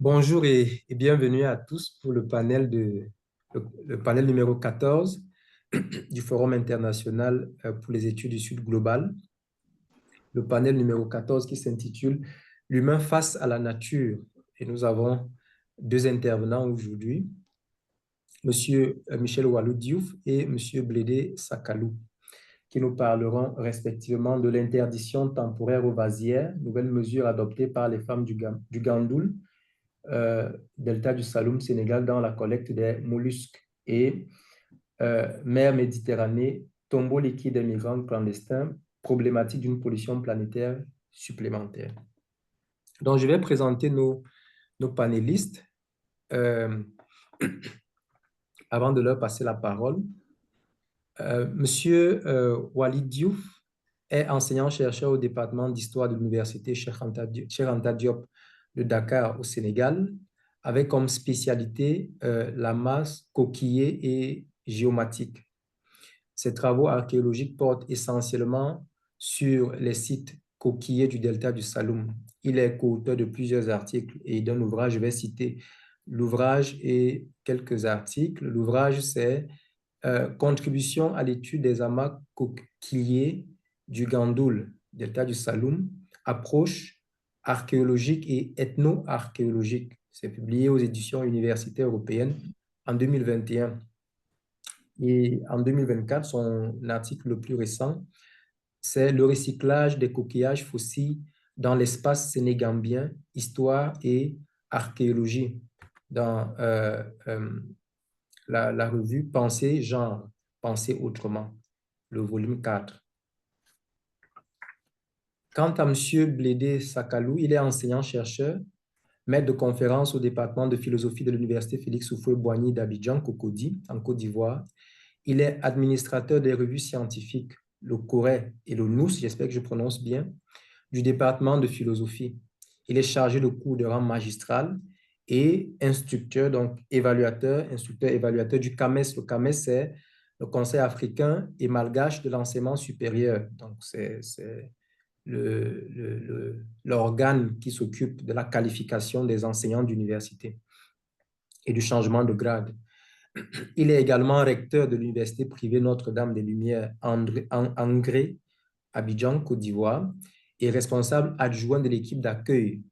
Bonjour et bienvenue à tous pour le panel numéro 14 du Forum international pour les études du Sud global. Le panel numéro 14 qui s'intitule L'humain face à la nature. Et nous avons deux intervenants aujourd'hui, Monsieur Michel Walou Diouf et Monsieur Blédé Sakalou, qui nous parleront respectivement de l'interdiction temporaire aux vasières, nouvelle mesure adoptée par les femmes du Gandoul, delta du Saloum, Sénégal, dans la collecte des mollusques, et mer Méditerranée, tombeau liquide des migrants clandestins, problématique d'une pollution planétaire supplémentaire. Donc, je vais présenter nos panélistes avant de leur passer la parole. Monsieur Walid Diouf est enseignant-chercheur au département d'histoire de l'université Cheikh Anta Diop de Dakar au Sénégal, avec comme spécialité la masse coquillée et géomatique. Ses travaux archéologiques portent essentiellement sur les sites coquillés du delta du Saloum. Il est co-auteur de plusieurs articles et d'un ouvrage. Je vais citer l'ouvrage et quelques articles. L'ouvrage, c'est Contribution à l'étude des amas coquillés du Gandoul, delta du Saloum, approche archéologique et ethno-archéologique. C'est publié aux éditions universitaires européennes en 2021. Et en 2024, son article le plus récent, c'est le recyclage des coquillages fossiles dans l'espace sénégambien, histoire et archéologie, dans la revue Penser genre, Penser autrement, le volume 4. Quant à M. Blédé Sakalou, il est enseignant-chercheur, maître de conférence au département de philosophie de l'Université Félix Houphouët-Boigny d'Abidjan, Cocody, en Côte d'Ivoire. Il est administrateur des revues scientifiques, le Corée et le Nous, j'espère que je prononce bien, du département de philosophie. Il est chargé de cours de rang magistral et instructeur, donc instructeur-évaluateur du CAMES. Le CAMES, c'est le Conseil africain et malgache de l'enseignement supérieur. Donc, c'est l'organe qui s'occupe de la qualification des enseignants d'université et du changement de grade. Il est également recteur de l'université privée Notre-Dame-des-Lumières, Angré, Abidjan, Côte d'Ivoire, et responsable adjoint de l'équipe d'accueil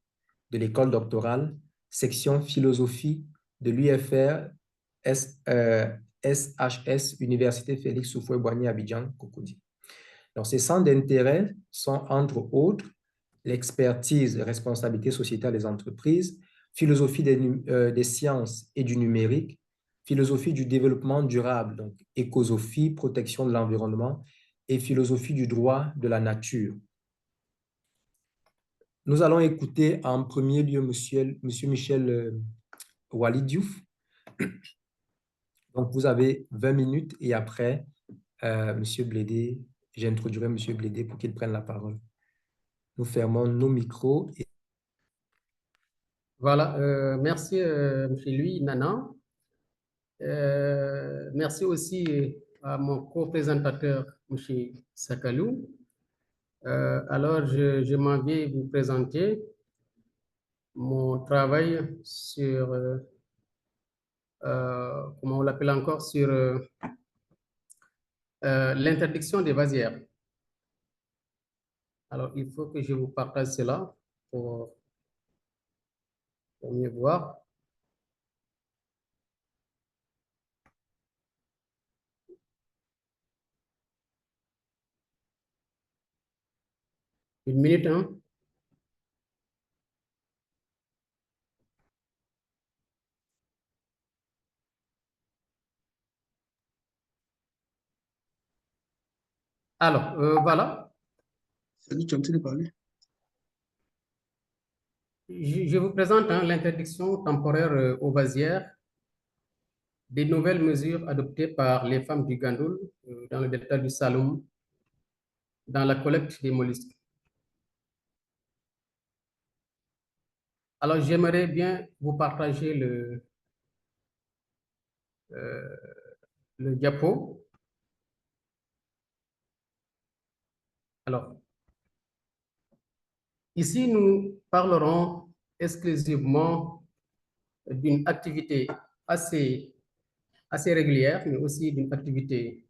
de l'école doctorale, section philosophie de l'UFR SHS, Université Félix Houphouët-Boigny, Abidjan, Cocody. Donc, ces centres d'intérêt sont, entre autres, l'expertise, responsabilité sociétale des entreprises, philosophie des sciences et du numérique, philosophie du développement durable, donc écosophie, protection de l'environnement, et philosophie du droit de la nature. Nous allons écouter en premier lieu Monsieur Michel Walid Diouf. Donc, vous avez 20 minutes et après, Monsieur Blédé, j'introduirai Monsieur Blédé pour qu'il prenne la parole. Nous fermons nos micros. Voilà, merci M. Louis Nana. Merci aussi à mon co-présentateur, M. Sakalou. Alors, je m'en vais vous présenter mon travail sur, comment on l'appelle encore, sur l'interdiction des vasières. Alors, il faut que je vous partage cela pour mieux voir. Une minute, hein? Alors, voilà. Salut, tu as envie de parler? Je vous présente l'interdiction temporaire aux vasières, des nouvelles mesures adoptées par les femmes du Gandoul dans le delta du Saloum, dans la collecte des mollusques. Alors, j'aimerais bien vous partager le diapo. Alors, ici, nous parlerons exclusivement d'une activité assez régulière, mais aussi d'une activité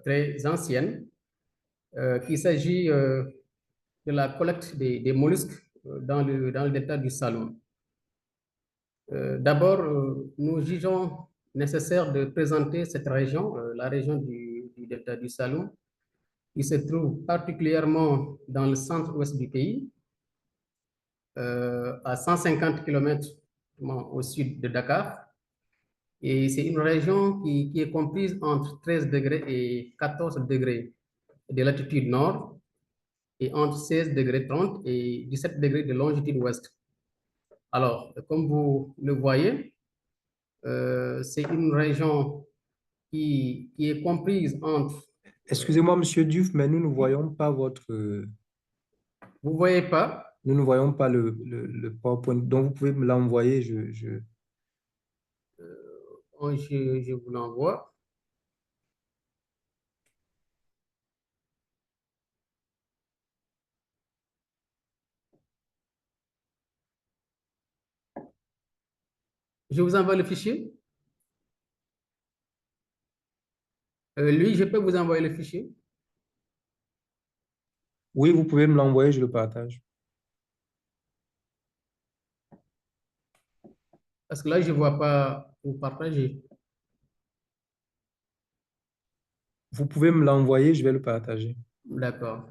très ancienne, qu'il s'agit de la collecte des mollusques dans le delta du Saloum. D'abord, nous jugeons nécessaire de présenter cette région, la région du delta du Saloum, qui se trouve particulièrement dans le centre-ouest du pays, à 150 km au sud de Dakar. Et c'est une région qui est comprise entre 13 degrés et 14 degrés de latitude nord et entre 16 degrés 30 et 17 degrés de longitude ouest. Alors, comme vous le voyez, c'est une région qui est comprise entre... Excusez-moi, Monsieur Diouf, mais nous ne voyons pas votre... Vous ne voyez pas? Nous ne voyons pas le PowerPoint. Donc, vous pouvez me l'envoyer. Je vous l'envoie. Je vous envoie le fichier. Lui, je peux vous envoyer le fichier. Oui, vous pouvez me l'envoyer, je le partage. Parce que là, je ne vois pas vous partager. Vous pouvez me l'envoyer, je vais le partager. D'accord.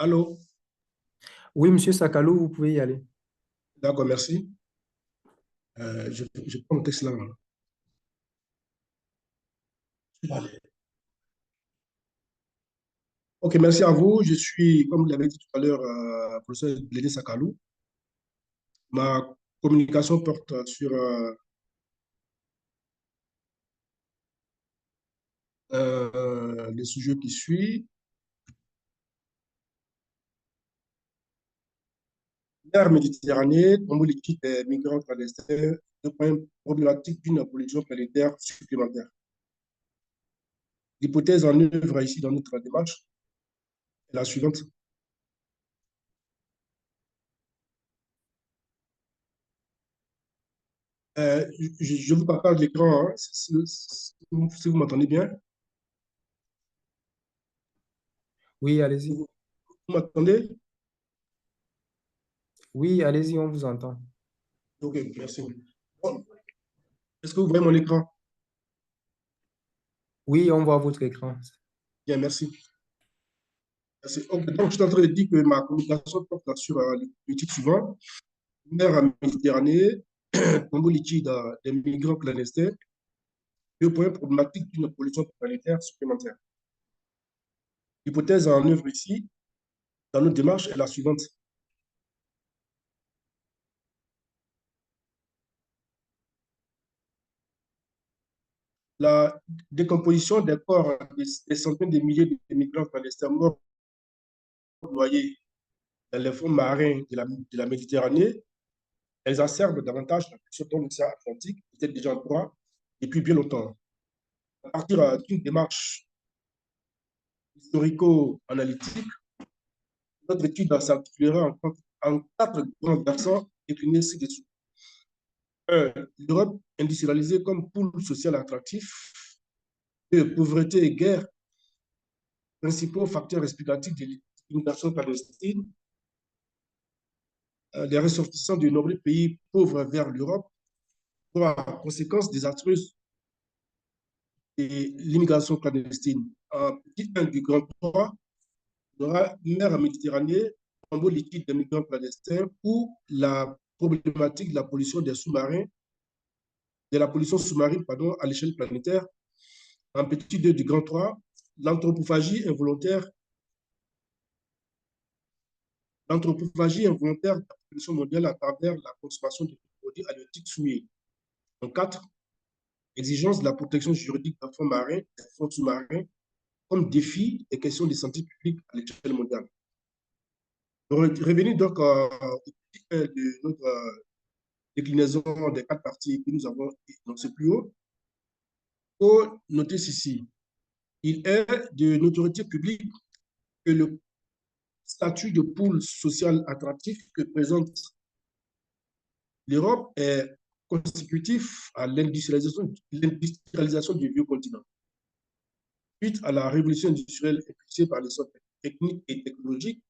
Allô? Oui, Monsieur Sakalou, vous pouvez y aller. D'accord, merci. Je prends le texte là. Ok, merci à vous. Je suis, comme vous l'avez dit tout à l'heure, professeur Blédé Sakalou. Ma communication porte sur le sujet qui suit. Mer Méditerranée, politique des migrants clandestins, le problème problématique d'une pollution planétaire supplémentaire. L'hypothèse en œuvre ici dans notre démarche est la suivante. Je vous partage l'écran, hein, si vous m'entendez bien. Oui, allez-y. Vous m'entendez? Oui, allez-y, on vous entend. Ok, merci. Bon, est-ce que vous voyez mon écran? Oui, on voit votre écran. Bien, merci. Merci. Ok, donc, je suis en train de dire que ma communication porte sur le politique suivant. Mer Méditerranée, tombeau liquide des migrants clandestins, le point problématique d'une pollution planétaire supplémentaire. L'hypothèse en œuvre ici, dans notre démarche, est la suivante. La décomposition des corps des centaines de milliers de migrants clandestins morts noyés dans les fonds marins de la Méditerranée exacerbe davantage la pression dans l'océan Atlantique, peut-être déjà en proie depuis bien longtemps. À partir d'une démarche historico-analytique, notre étude s'articulera en quatre grands accents déclinés ci-dessous. L'Europe industrialisée comme pôle social attractif. 2. Pauvreté et guerre, principaux facteurs explicatifs de l'immigration clandestine. Les ressortissants de nombreux pays pauvres vers l'Europe. 3. Conséquences désastreuses de l'immigration clandestine. En petit 1 du grand 3, il y aura mer Méditerranée, tombeau liquide des migrants clandestins ou la problématique de la pollution des sous-marins, de la pollution sous-marine, pardon, à l'échelle planétaire. En petit 2 du grand 3, l'anthropophagie involontaire de la population mondiale à travers la consommation de produits halieutiques souillés. En 4, exigence de la protection juridique des fonds marins, des fonds sous-marins, comme défi des questions de santé publique à l'échelle mondiale. Revenir donc de notre déclinaison des 4 parties que nous avons énoncées plus haut, il faut noter ceci. Il est de notoriété publique que le statut de pôle social attractif que présente l'Europe est consécutif à l'industrialisation du vieux continent. Suite à la révolution industrielle impulsée par les sortes techniques et technologiques,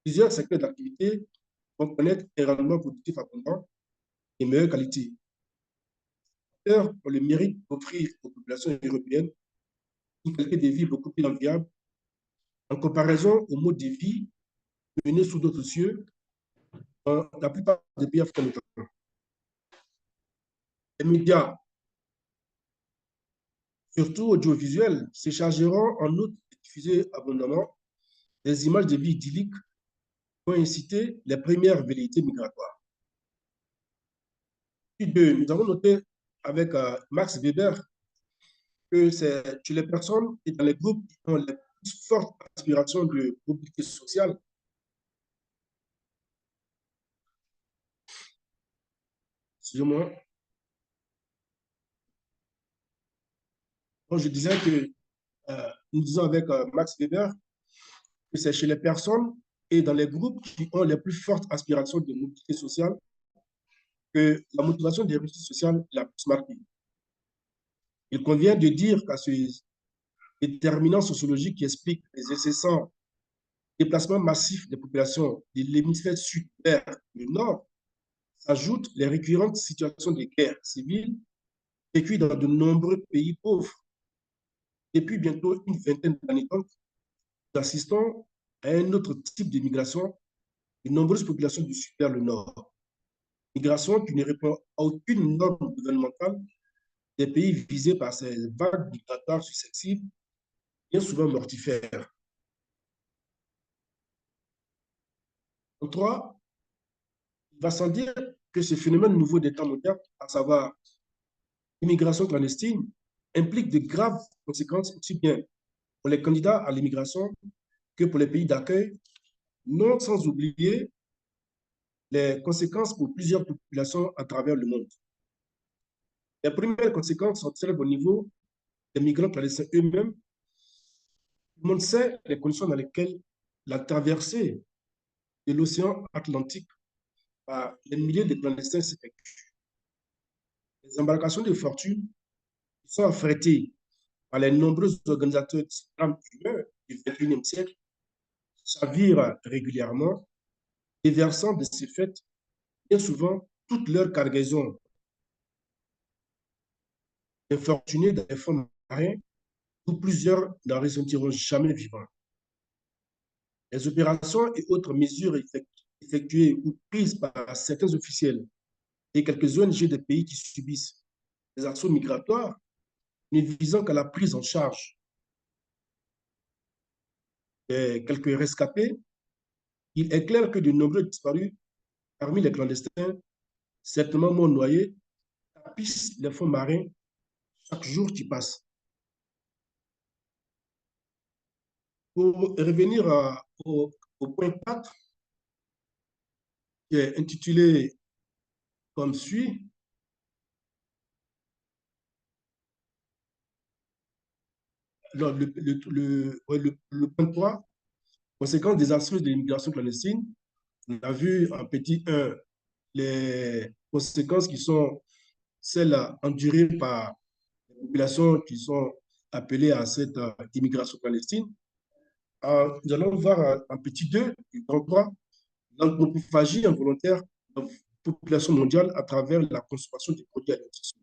plusieurs secteurs d'activité vont connaître un rendement productif abondant et meilleure qualité. Pour le mérite d'offrir aux populations européennes une qualité de vie beaucoup plus enviable en comparaison au mode de vie mené sous d'autres cieux dans la plupart des pays africains. Les médias, surtout audiovisuels, se chargeront en outre de diffuser abondamment des images de vie idylliques pour inciter les premières velléités migratoires. Puis deux, nous avons noté avec Max Weber que c'est chez les personnes et dans les groupes qui ont les plus fortes aspirations de mobilité sociale, excusez-moi, donc je disais que nous disons avec Max Weber que c'est chez les personnes et dans les groupes qui ont les plus fortes aspirations de mobilité sociale que la motivation des réussites sociales est la plus marquée. Il convient de dire qu'à ce déterminant sociologique qui explique les incessants déplacements massifs des populations de l'hémisphère sud vers le nord s'ajoutent les récurrentes situations de guerre civile vécues dans de nombreux pays pauvres. Depuis bientôt une vingtaine d'années, nous assistons à un autre type de migration de nombreuses populations du sud vers le nord. Migration qui ne répond à aucune norme gouvernementale des pays visés par ces vagues migratoires successives, bien souvent mortifères. En trois, il va sans dire que ce phénomène nouveau des temps modernes, à savoir l'immigration clandestine, implique de graves conséquences aussi bien pour les candidats à l'immigration que pour les pays d'accueil, non sans oublier les conséquences pour plusieurs populations à travers le monde. Les premières conséquences s'observent au niveau des migrants clandestins eux-mêmes. Tout le monde sait les conditions dans lesquelles la traversée de l'océan Atlantique par les milliers de clandestins s'effectuent. Les embarcations de fortune sont affrétées par les nombreux organisateurs de drames humains du XXIe siècle chavirent régulièrement, déversant de ces faits bien souvent toute leur cargaison d'infortunés dans les fonds marins, où plusieurs n'en ressentiront jamais vivants. Les opérations et autres mesures effectuées ou prises par certains officiels et quelques ONG des pays qui subissent des actions migratoires ne visant qu'à la prise en charge de quelques rescapés, il est clair que de nombreux disparus parmi les clandestins, certainement morts noyés, tapissent les fonds marins chaque jour qui passe. Pour revenir au point 4, qui est intitulé comme suit, le point 3, conséquences désastreuses de l'immigration clandestine. On a vu en petit 1 les conséquences qui sont celles endurées par les populations qui sont appelées à cette immigration clandestine. Nous allons voir en petit 2 et grand 3 l'anthropophagie involontaire de la population mondiale à travers la consommation des produits alimentaires.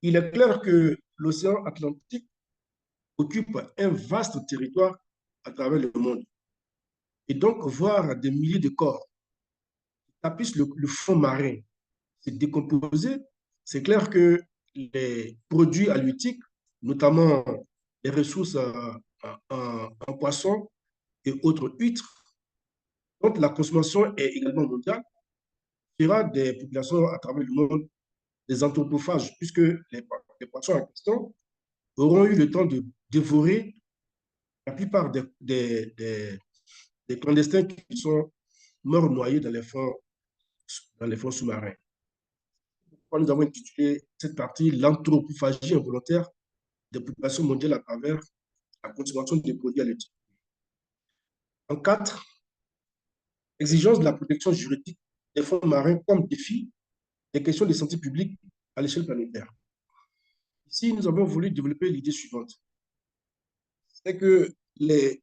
Il est clair que l'océan Atlantique occupe un vaste territoire à travers le monde. Et donc, voir des milliers de corps qui tapissent le fond marin se décomposer, c'est clair que les produits halieutiques, notamment les ressources en poissons et autres huîtres, dont la consommation est également mondiale, fera des populations à travers le monde des anthropophages, puisque les poissons en question auront eu le temps de dévorer la plupart des clandestins qui sont morts noyés dans les fonds sous-marins. Nous avons intitulé cette partie l'anthropophagie involontaire des populations mondiales à travers la consommation des produits halieutiques. En 4, exigence de la protection juridique des fonds marins comme défi des questions de santé publique à l'échelle planétaire. Ici, nous avons voulu développer l'idée suivante. C'est que les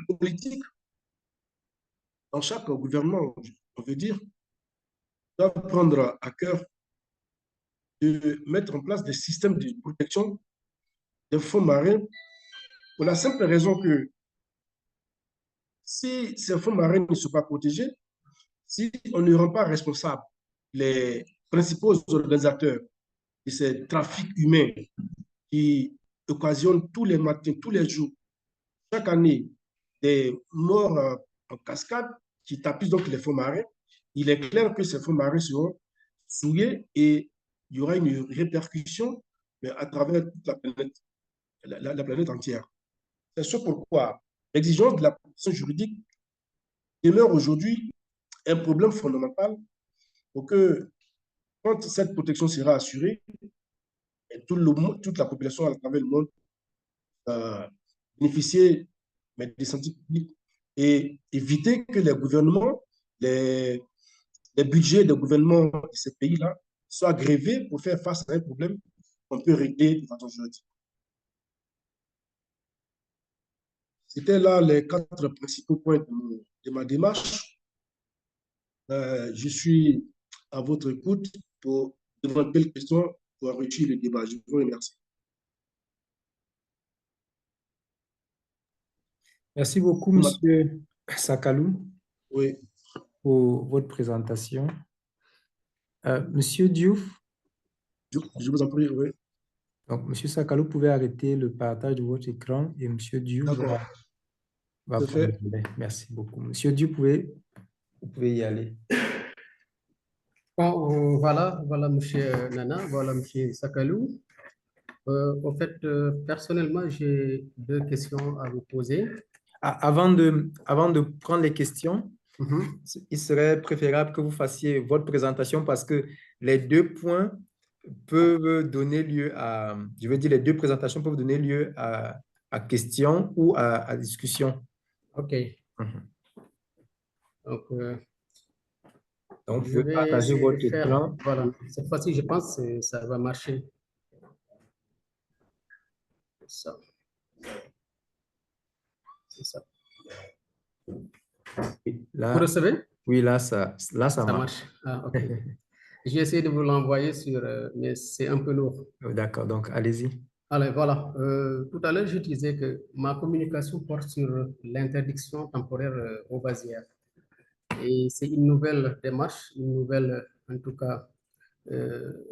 politiques, dans chaque gouvernement, on veut dire, doivent prendre à cœur de mettre en place des systèmes de protection des fonds marins pour la simple raison que si ces fonds marins ne sont pas protégés, si on ne rend pas responsable les principaux organisateurs de ces trafics humains qui occasionnent tous les matins, tous les jours, chaque année, des morts en cascade qui tapissent donc les fonds marins, il est clair que ces fonds marins seront souillés et il y aura une répercussion mais à travers toute la planète, la planète entière. C'est ce pourquoi l'exigence de la protection juridique demeure aujourd'hui un problème fondamental pour que, quand cette protection sera assurée, et toute la population à travers le monde bénéficier des santé publique et éviter que les gouvernements, les budgets des gouvernements de ces pays-là soient grévés pour faire face à un problème qu'on peut régler de façon juridique. C'était là les 4 principaux points de ma démarche. Je suis à votre écoute pour d'éventuelles questions pour enrichir le débat. Je vous remercie. Merci beaucoup, Monsieur Sakalou, oui, pour votre présentation. Monsieur Diouf. Je vous en prie, oui. Donc, Monsieur Sakalou, vous pouvez arrêter le partage de votre écran et Monsieur Diouf va prendre le relais. Merci beaucoup. Monsieur Diouf, vous pouvez y aller. Bon, voilà, Monsieur Nana, voilà, Monsieur Sakalou. En fait, personnellement, j'ai 2 questions à vous poser. Avant de prendre les questions, il serait préférable que vous fassiez votre présentation parce que les 2 points peuvent donner lieu à, je veux dire, les 2 présentations peuvent donner lieu à questions ou à discussion. OK. Donc, vous pouvez partager votre écran. Voilà, cette fois-ci, je pense que ça va marcher. Ça. C'est ça. Là, vous recevez? Oui, là, ça marche. Ah, OK. J'ai essayé de vous l'envoyer mais c'est un peu lourd. D'accord, donc allez-y. Alors, voilà. Tout à l'heure, je disais que ma communication porte sur l'interdiction temporaire aux vasières. Et c'est une nouvelle démarche, une nouvelle, en tout cas,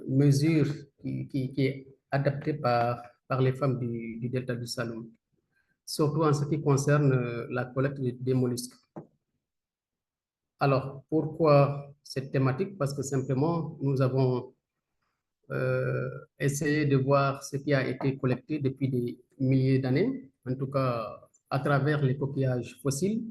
mesure qui est adaptée par les femmes du delta du Saloum, surtout en ce qui concerne la collecte des mollusques. Alors, pourquoi cette thématique? Parce que simplement, nous avons essayé de voir ce qui a été collecté depuis des milliers d'années, en tout cas à travers les coquillages fossiles,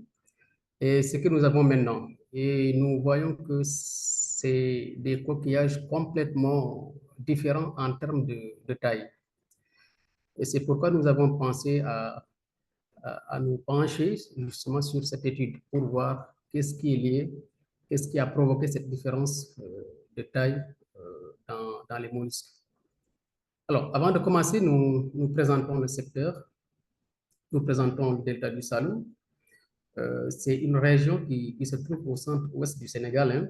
et ce que nous avons maintenant. Et nous voyons que c'est des coquillages complètement différents en termes de taille. Et c'est pourquoi nous avons pensé à nous pencher justement sur cette étude pour voir qu'est-ce qui est lié, qu'est-ce qui a provoqué cette différence de taille dans les mollusques. Alors, avant de commencer, nous présentons le secteur. Nous présentons le delta du Saloum. C'est une région qui se trouve au centre-ouest du Sénégal, hein,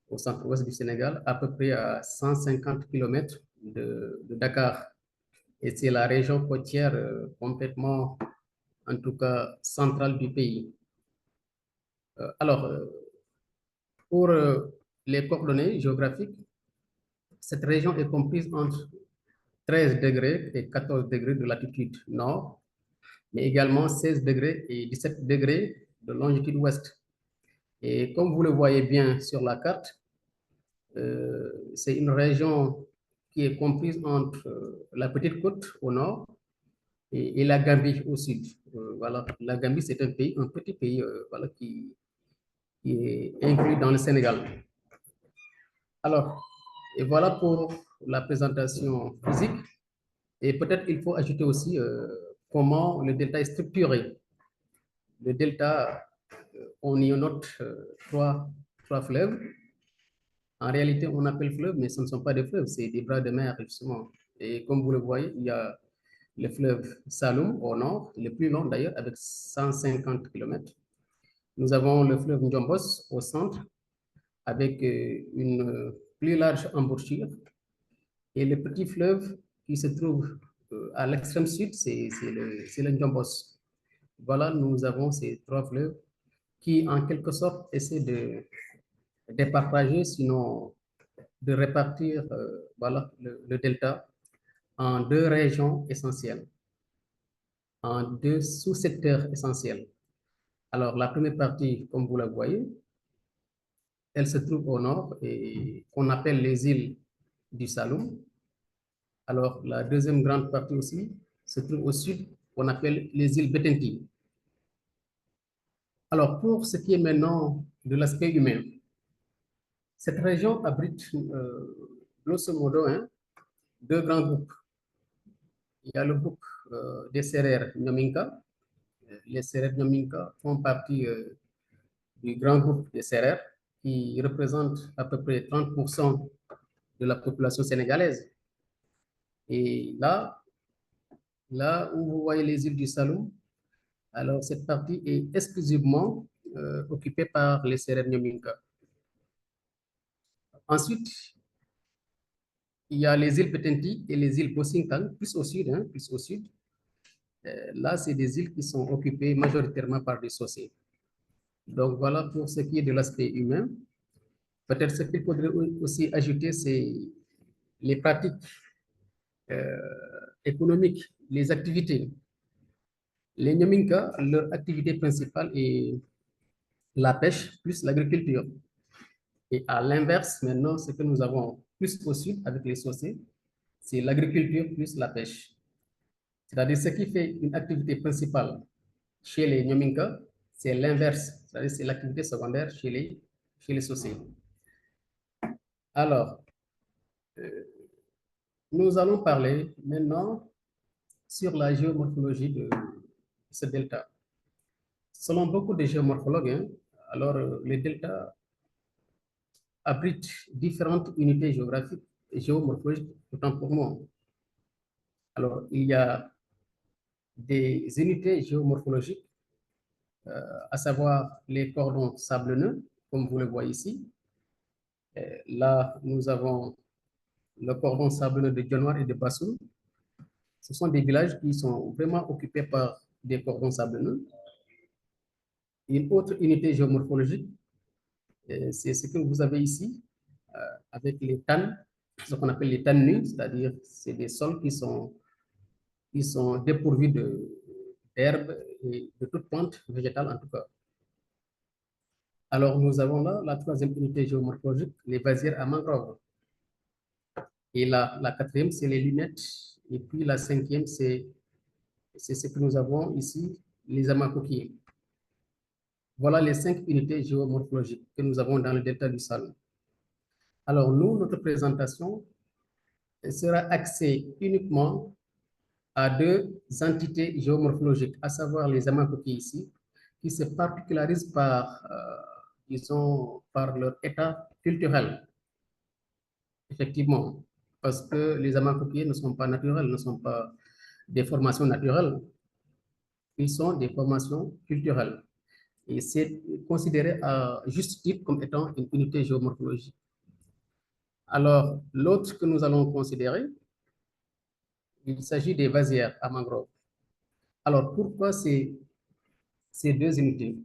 au centre-ouest du Sénégal, à peu près à 150 km de Dakar. Et c'est la région côtière complètement, en tout cas, centrale du pays. Alors, pour les coordonnées géographiques, cette région est comprise entre 13 degrés et 14 degrés de latitude nord, mais également 16 degrés et 17 degrés de longitude ouest. Et comme vous le voyez bien sur la carte, c'est une région qui est comprise entre la Petite Côte au nord et la Gambie au sud. Voilà, la Gambie, c'est un petit pays voilà, qui est inclus dans le Sénégal. Alors, et voilà pour la présentation physique. Et peut-être il faut ajouter aussi comment le delta est structuré. Le delta, on y note trois fleuves. En réalité, on appelle fleuves, mais ce ne sont pas des fleuves, c'est des bras de mer, justement. Et comme vous le voyez, il y a le fleuve Saloum au nord, le plus long d'ailleurs, avec 150 km. Nous avons le fleuve Ndjombos au centre, avec une plus large embouchure. Et le petit fleuve qui se trouve à l'extrême sud, c'est le Ndjombos. Voilà, nous avons ces trois fleuves qui, en quelque sorte, essaient de départager, sinon de répartir voilà, le delta en deux régions essentielles, en deux sous-secteurs essentiels. Alors, la première partie, comme vous la voyez, elle se trouve au nord et qu'on appelle les îles du Saloum. Alors, la deuxième grande partie aussi se trouve au sud, qu'on appelle les îles Bettenty. Alors, pour ce qui est maintenant de l'aspect humain, cette région abrite, grosso modo, hein, deux grands groupes. Il y a le groupe des Sérères Nyominka. Les Sérères Nyominka font partie du grand groupe des Sérères qui représente à peu près 30% de la population sénégalaise. Et là où vous voyez les îles du Saloum, alors cette partie est exclusivement occupée par les Sérères Nyominka. Ensuite, il y a les îles Bettenty et les îles Bossinkang, plus au sud, hein, plus au sud. Là, c'est des îles qui sont occupées majoritairement par des Socé. Donc voilà pour ce qui est de l'aspect humain. Peut-être ce qu'il faudrait aussi ajouter, c'est les pratiques économiques, les activités. Les Nyominka, leur activité principale est la pêche plus l'agriculture. Et à l'inverse, maintenant, ce que nous avons plus au sud avec les Socé, c'est l'agriculture plus la pêche. C'est-à-dire ce qui fait une activité principale chez les Nyominka, c'est l'inverse, c'est-à-dire c'est l'activité secondaire chez les Socé. Alors, nous allons parler maintenant sur la géomorphologie de ce delta. Selon beaucoup de géomorphologues, hein, alors le delta abrite différentes unités géographiques et géomorphologiques, autant pour moi. Alors, il y a des unités géomorphologiques, à savoir les cordons sablonneux, comme vous le voyez ici. Là, nous avons le cordon sablonneux de Dionewar et de Bassou. Ce sont des villages qui sont vraiment occupés par des cordons sablonneux. Une autre unité géomorphologique, c'est ce que vous avez ici, avec les tannes, ce qu'on appelle les tannes nues, c'est-à-dire c'est des sols qui sont dépourvus d'herbes et de toute plante végétale en tout cas. Alors nous avons là la troisième unité géomorphologique, les vasières à mangrove. Et la quatrième, c'est les lunettes. Et puis la cinquième, c'est ce que nous avons ici, les amas coquillers. Voilà les 5 unités géomorphologiques que nous avons dans le delta du Saloum. Alors nous, notre présentation sera axée uniquement à 2 entités géomorphologiques, à savoir les amas coquillers ici, qui se particularisent par, disons, par leur état culturel. effectivement, parce que les amas coquillers ne sont pas naturels, ne sont pas des formations naturelles, ils sont des formations culturelles. Et c'est considéré à juste titre comme étant une unité géomorphologique. Alors, l'autre que nous allons considérer, il s'agit des vasières à mangrove. Alors, pourquoi ces deux unités?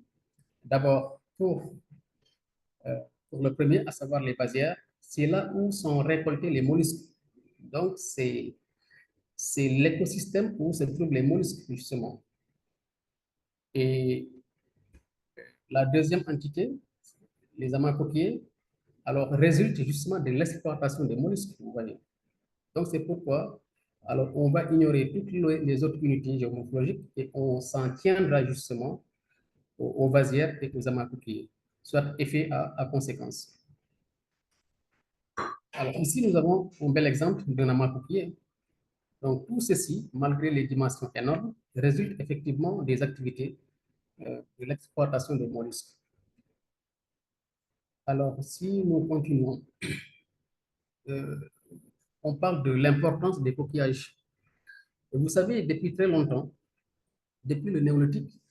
D'abord, pour le premier, à savoir les vasières, c'est là où sont récoltés les mollusques. Donc, c'est l'écosystème où se trouvent les mollusques, justement. Et la deuxième entité, les amas coquillers, alors résulte justement de l'exploitation des mollusques, vous voyez. Donc, c'est pourquoi alors, on va ignorer toutes les autres unités géomorphologiques et on s'en tiendra justement aux vasières et aux amas coquillers, soit effet à conséquence. Alors, ici, nous avons un bel exemple d'un amas coquillier. Donc, tout ceci, malgré les dimensions énormes, résulte effectivement des activités de l'exploitation des mollusques. Alors, si nous continuons, on parle de l'importance des coquillages. Et vous savez, depuis très longtemps, depuis le néolithique,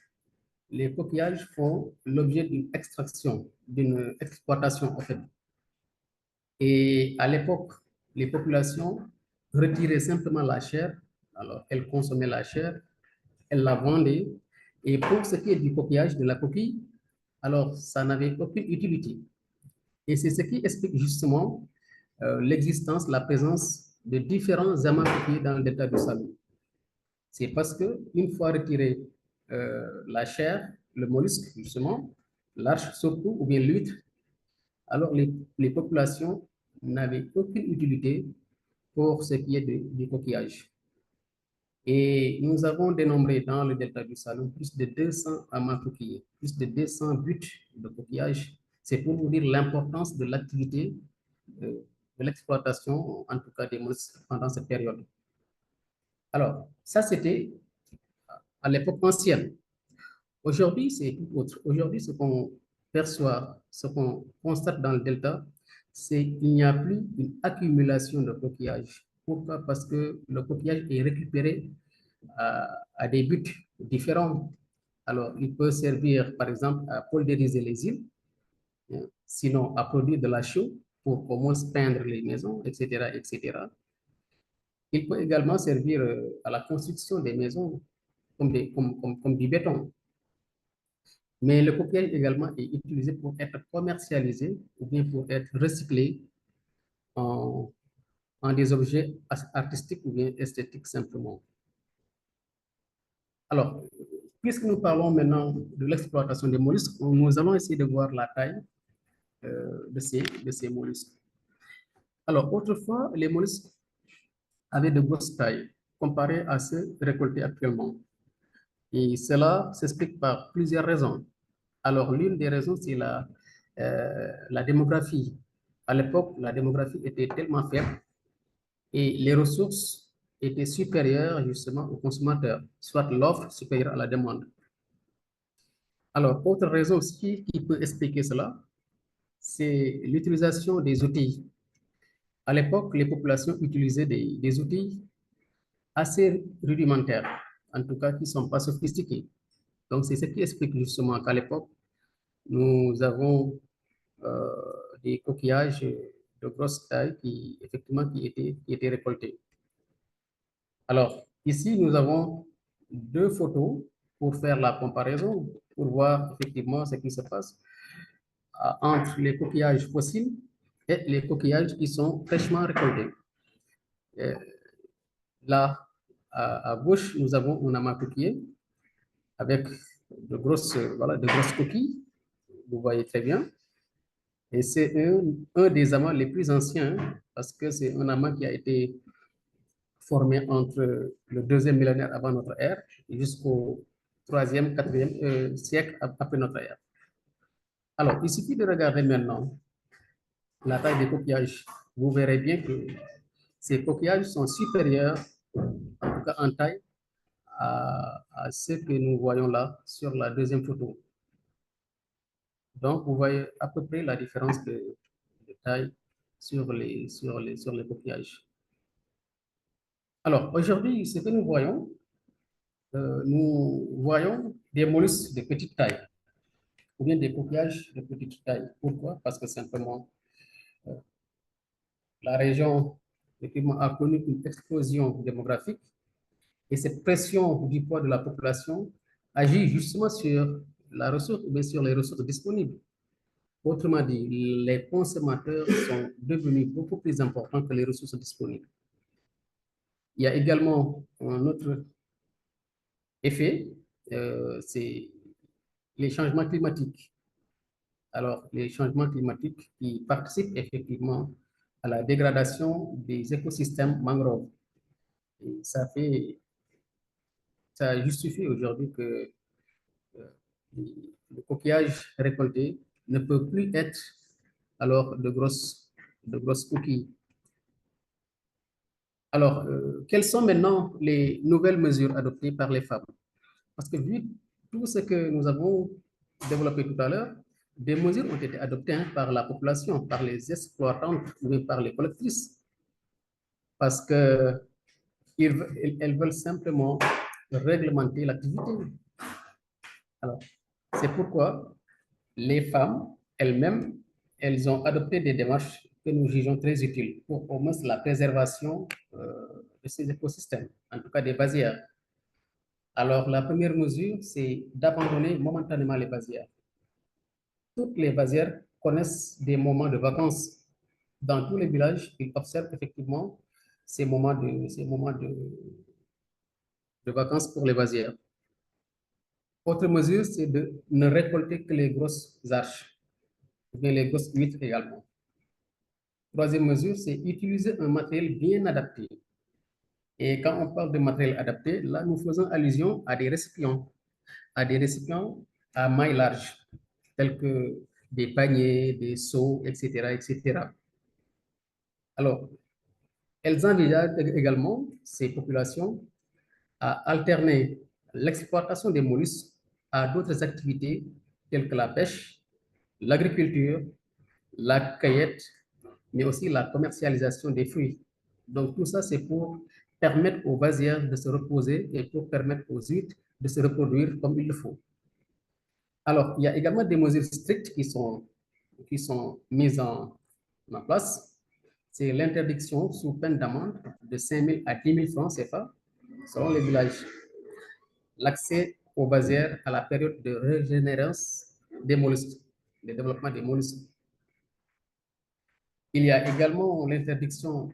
les coquillages font l'objet d'une extraction, d'une exploitation en fait. Et à l'époque, les populations retiraient simplement la chair, alors elles consommaient la chair, elles la vendaient, et pour ce qui est du coquillage, de la coquille, alors ça n'avait aucune utilité. Et c'est ce qui explique justement l'existence, la présence de différents amas coquillés dans le delta du Saloum. C'est parce que une fois retiré la chair, le mollusque justement, l'arche surtout, ou bien l'huître, alors les populations n'avaient aucune utilité pour ce qui est du coquillage. Et nous avons dénombré dans le delta du Saloum plus de 200 amas coquillés, plus de 200 buts de coquillage. C'est pour vous dire l'importance de l'activité de l'exploitation, en tout cas des mollusques, pendant cette période. Alors, ça c'était à l'époque ancienne. Aujourd'hui, c'est tout autre. Aujourd'hui, ce qu'on perçoit, ce qu'on constate dans le delta, c'est qu'il n'y a plus une accumulation de coquillages. Pourquoi? Parce que le coquillage est récupéré à des buts différents. Alors, il peut servir, par exemple, à poldériser les îles, sinon à produire de la chaux pour au moins peindre les maisons, etc., etc. Il peut également servir à la construction des maisons comme du béton. Mais le coquillage également est utilisé pour être commercialisé ou bien pour être recyclé en des objets artistiques ou bien esthétiques simplement. Alors, puisque nous parlons maintenant de l'exploitation des mollusques, nous allons essayer de voir la taille de ces mollusques. Alors, autrefois, les mollusques avaient de grosses tailles comparées à ceux récoltés actuellement. Et cela s'explique par plusieurs raisons. Alors, l'une des raisons, c'est la démographie. À l'époque, la démographie était tellement faible et les ressources étaient supérieures justement aux consommateurs, soit l'offre supérieure à la demande. Alors, autre raison aussi qui peut expliquer cela, c'est l'utilisation des outils. À l'époque, les populations utilisaient des outils assez rudimentaires, en tout cas qui ne sont pas sophistiqués. Donc, c'est ce qui explique justement qu'à l'époque, nous avons des coquillages de grosse taille qui, effectivement, qui étaient récoltés. Alors, ici, nous avons deux photos pour faire la comparaison, pour voir effectivement ce qui se passe entre les coquillages fossiles et les coquillages qui sont fraîchement récoltés. Là, à gauche, nous avons un amas coquillé avec de grosses coquilles, vous voyez très bien. Et c'est un des amas les plus anciens parce que c'est un amas qui a été formé entre le 2e millénaire avant notre ère jusqu'au 3e, 4e siècle après notre ère. Alors, il suffit de regarder maintenant la taille des coquillages. Vous verrez bien que ces coquillages sont supérieurs, en tout cas en taille, à ce que nous voyons là sur la deuxième photo. Donc, vous voyez à peu près la différence de taille sur les coquillages. Alors, aujourd'hui, ce que nous voyons des mollusques de petite taille, ou bien des coquillages de petite taille. Pourquoi? Parce que simplement, la région a connu une explosion démographique et cette pression du poids de la population agit justement sur la ressource, ou bien sur les ressources disponibles. Autrement dit, les consommateurs sont devenus beaucoup plus importants que les ressources disponibles. Il y a également un autre effet, c'est les changements climatiques. Alors, les changements climatiques qui participent effectivement à la dégradation des écosystèmes mangroves. Et ça justifie aujourd'hui que le coquillage récolté ne peut plus être alors de grosses coquilles. Alors, quelles sont maintenant les nouvelles mesures adoptées par les femmes? Parce que vu tout ce que nous avons développé tout à l'heure, des mesures ont été adoptées par la population, par les exploitantes ou par les collectrices, parce qu'elles veulent simplement réglementer l'activité. Alors, c'est pourquoi les femmes elles-mêmes, elles ont adopté des démarches que nous jugeons très utiles pour au moins la préservation de ces écosystèmes, en tout cas des vasières. Alors, la première mesure, c'est d'abandonner momentanément les vasières. Toutes les vasières connaissent des moments de vacances. Dans tous les villages, ils observent effectivement ces moments de vacances pour les vasières. Autre mesure, c'est de ne récolter que les grosses arches, ou bien les grosses huîtres également. Troisième mesure, c'est utiliser un matériel bien adapté. Et quand on parle de matériel adapté, là, nous faisons allusion à des récipients à maille large, tels que des paniers, des seaux, etc., etc. Alors, elles envisagent également, ces populations, à alterner l'exploitation des mollusques à d'autres activités telles que la pêche, l'agriculture, la cueillette, mais aussi la commercialisation des fruits. Donc tout ça, c'est pour permettre aux vasières de se reposer et pour permettre aux huîtres de se reproduire comme il le faut. Alors, il y a également des mesures strictes qui sont mises en place. C'est l'interdiction sous peine d'amende de 5 000 à 10 000 francs CFA selon les villages. L'accès aux vasières à la période de régénérescence des mollusques, le développement des mollusques. Il y a également l'interdiction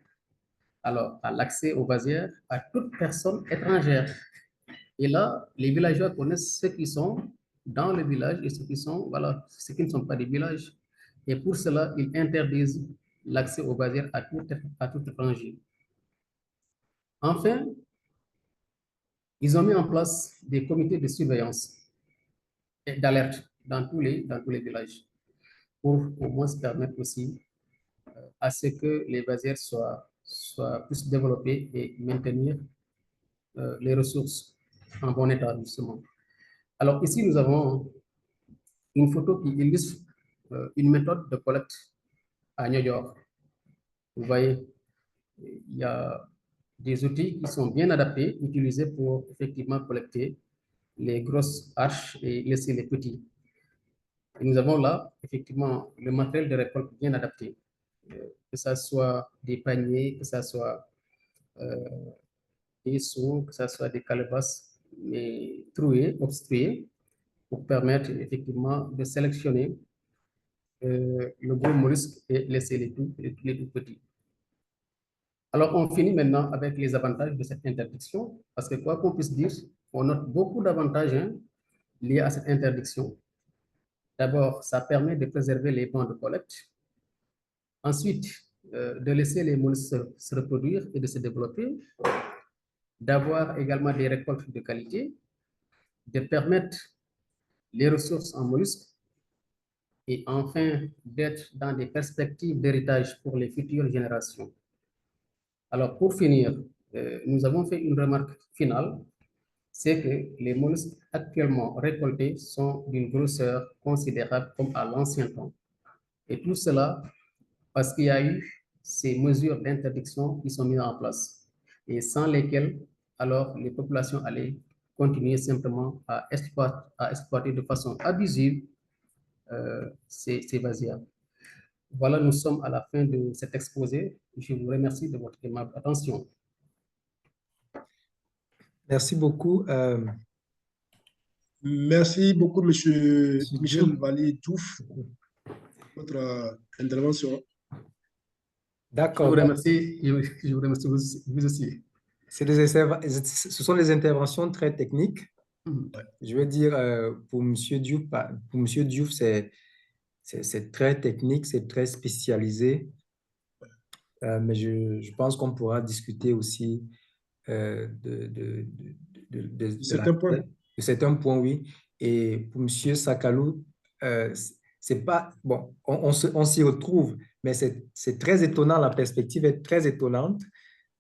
à l'accès aux vasières à toute personne étrangère. Et là, les villageois connaissent ceux qui sont dans le village et ceux qui ne sont pas des villages. Et pour cela, ils interdisent l'accès aux vasières à tout étranger. Enfin, ils ont mis en place des comités de surveillance et d'alerte dans tous les villages pour au moins se permettre aussi à ce que les vasières soient plus développées et maintenir les ressources en bon état, justement. Alors ici, nous avons une photo qui illustre une méthode de collecte à New York. Vous voyez, il y a des outils qui sont bien adaptés, utilisés pour effectivement collecter les grosses arches et laisser les petits. Et nous avons là, effectivement, le matériel de récolte bien adapté, que ce soit des paniers, que ce soit des seaux, que ce soit des calebasses, mais trouées, obstruées, pour permettre effectivement de sélectionner le gros mollusque et laisser les tout petits. Alors, on finit maintenant avec les avantages de cette interdiction, parce que quoi qu'on puisse dire, on note beaucoup d'avantages liés à cette interdiction. D'abord, ça permet de préserver les bancs de collecte. Ensuite, de laisser les mollusques se reproduire et de se développer. D'avoir également des récoltes de qualité. De permettre les ressources en mollusques. Et enfin, d'être dans des perspectives d'héritage pour les futures générations. Alors, pour finir, nous avons fait une remarque finale, c'est que les mollusques actuellement récoltés sont d'une grosseur considérable comme à l'ancien temps. Et tout cela parce qu'il y a eu ces mesures d'interdiction qui sont mises en place et sans lesquelles, alors, les populations allaient continuer simplement à exploiter de façon abusive ces vasières. Voilà, nous sommes à la fin de cet exposé. Je vous remercie de votre aimable attention. Merci beaucoup. Merci beaucoup, Monsieur Michel Diouf. Vallée-Diouf, pour votre intervention. Je vous D'accord. remercie, je vous remercie vous aussi. Ce sont des interventions très techniques. Ouais. Je veux dire, pour Monsieur Diouf, c'est très technique, c'est très spécialisé. Mais je pense qu'on pourra discuter aussi de Certains points. de certains points, oui. Et pour Monsieur Sakalou, c'est pas bon, on s'y retrouve, mais c'est très étonnant, la perspective est très étonnante.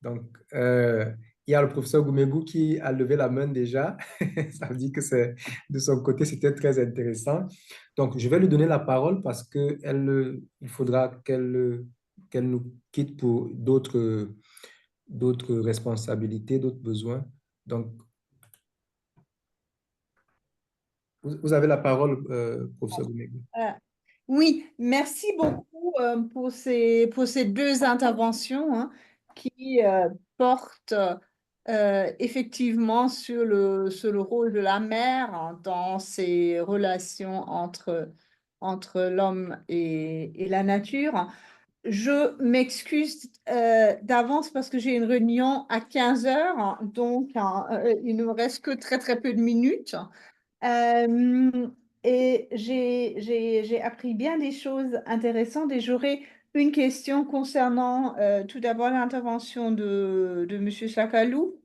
Donc, il y a le professeur Goumegou qui a levé la main déjà. Ça veut dire que de son côté, c'était très intéressant. Donc, je vais lui donner la parole parce il faudra qu'elle nous quitte pour d'autres responsabilités, d'autres besoins. Donc, vous avez la parole, professeur Goumegou. Oui, merci beaucoup pour ces deux interventions hein, qui portent effectivement sur le rôle de la mère hein, dans ces relations entre l'homme et la nature. Je m'excuse d'avance parce que j'ai une réunion à 15 heures, hein, donc il ne me reste que très très peu de minutes. Et j'ai appris bien des choses intéressantes et j'aurais une question concernant tout d'abord l'intervention de M. Sakalou.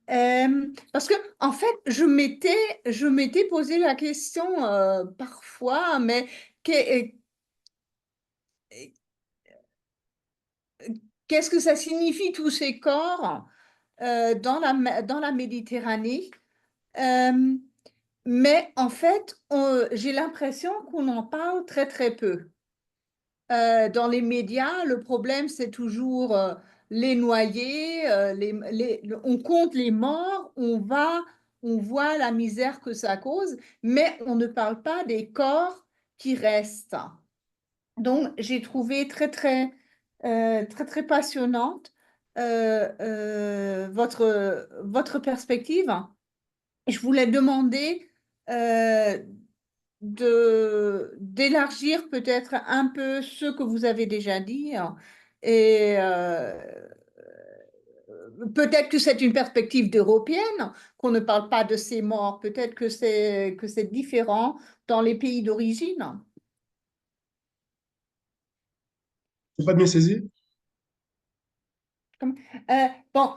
Parce que, en fait, je m'étais posé la question parfois, mais qu'est-ce que ça signifie tous ces corps dans la Méditerranée? Mais en fait, j'ai l'impression qu'on en parle très, très peu. Dans les médias, le problème, c'est toujours les noyés, on compte les morts, on voit la misère que ça cause, mais on ne parle pas des corps qui restent. Donc, j'ai trouvé très, très passionnante votre perspective. Je voulais demander d'élargir peut-être un peu ce que vous avez déjà dit et peut-être que c'est une perspective d'européenne, qu'on ne parle pas de ces morts, peut-être que c'est différent dans les pays d'origine. Je n'ai pas bien saisi. Bon,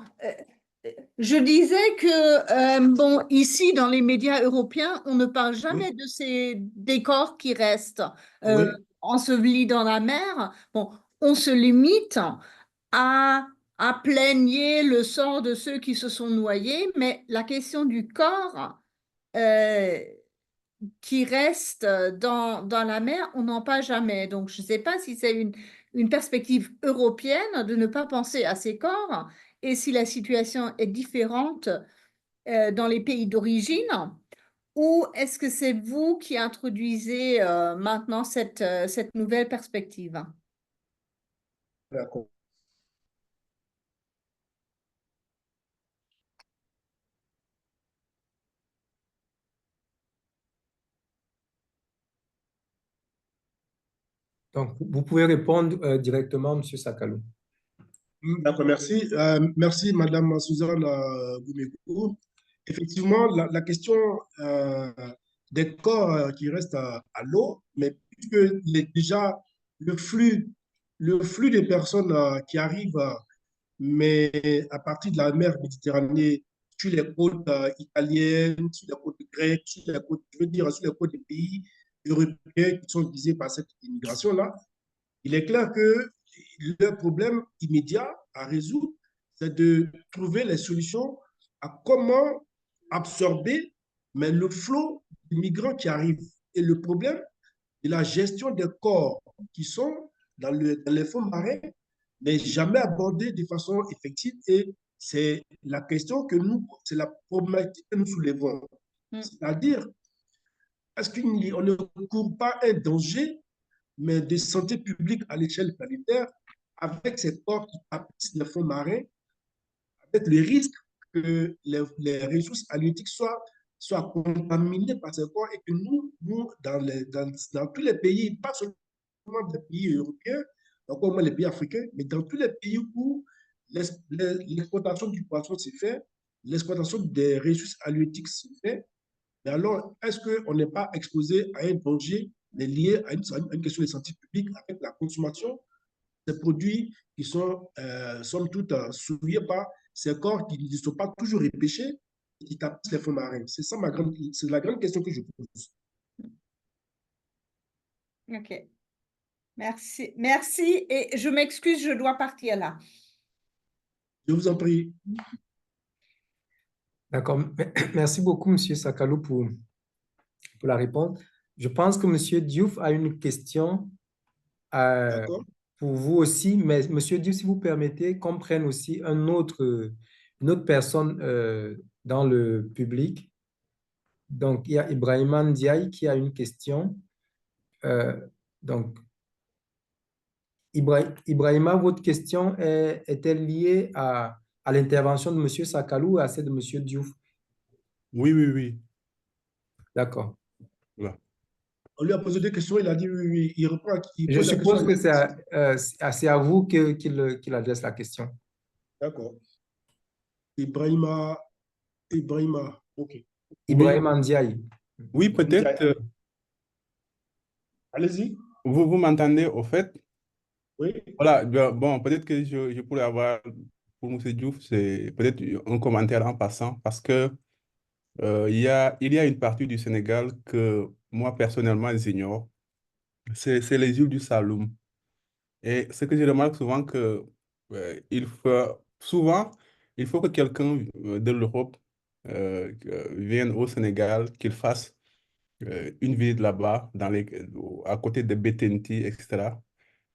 je disais que, bon, ici, dans les médias européens, on ne parle jamais de ces décors qui restent Oui. ensevelis dans la mer. Bon, on se limite à plaigner le sort de ceux qui se sont noyés, mais la question du corps qui reste dans la mer, on n'en parle jamais. Donc, je ne sais pas si c'est une perspective européenne de ne pas penser à ces corps et si la situation est différente dans les pays d'origine, ou est-ce que c'est vous qui introduisez maintenant cette nouvelle perspective? D'accord. Donc, vous pouvez répondre directement, M. Sakalou. D'accord, merci. Merci, Madame Suzanne Goumegou. Effectivement, la question des corps qui restent à l'eau, mais puisque déjà le flux des personnes qui arrivent, mais à partir de la mer Méditerranée, sur les côtes italiennes, sur les côtes grecques, sur les côtes, je veux dire, sur les côtes des pays européens qui sont visés par cette immigration-là, il est clair que le problème immédiat à résoudre, c'est de trouver les solutions à comment absorber mais le flot de migrants qui arrivent. Et le problème de la gestion des corps qui sont dans les fonds marins mais jamais abordé de façon effective. Et c'est la question que nous, c'est la problématique que nous soulevons. C'est-à-dire, est-ce qu'on ne court pas un danger, mais de santé publique à l'échelle planétaire, avec ces corps qui tapissent les fonds marins, avec le risque que les ressources halieutiques soient contaminées par ces corps et que nous dans tous les pays, pas seulement des pays européens, encore moins les pays africains, mais dans tous les pays où l'exploitation du poisson se fait, l'exploitation des ressources halieutiques se fait, mais alors, est-ce qu'on n'est pas exposé à un danger lié à une question de santé publique avec la consommation de ces produits qui sont, somme toute, souillés par ces corps qui ne sont pas toujours repêchés et qui tapissent les fonds marins? C'est la grande question que je pose. OK. Merci. Merci. Et je m'excuse, je dois partir là. Je vous en prie. D'accord. Merci beaucoup, Monsieur Sakalou, pour la réponse. Je pense que Monsieur Diouf a une question D'accord. pour vous aussi, mais Monsieur Diouf, si vous permettez, qu'on prenne aussi une autre personne dans le public. Donc, il y a Ibrahima Ndiaye qui a une question. Donc, Ibrahima, votre question est-elle liée à l'intervention de Monsieur Sakalou ou à celle de Monsieur Diouf? Oui, oui, oui. D'accord. Voilà. On lui a posé des questions, il a dit oui, oui. Il reprend, il Je pose la question. suppose que c'est à vous qu'il adresse la question. D'accord. Ibrahima, ok. Ibrahima Ndiaye. Oui, peut-être, Allez-y. vous m'entendez au fait. Oui. Voilà, bon, peut-être que je pourrais avoir, pour M. Diouf, c'est peut-être un commentaire en passant, parce que il y a une partie du Sénégal que moi, personnellement, j'ignore. C'est les îles du Saloum. Et ce que je remarque souvent que souvent, il faut que quelqu'un de l'Europe vienne au Sénégal, qu'il fasse une visite là-bas, à côté de Bettenty, etc.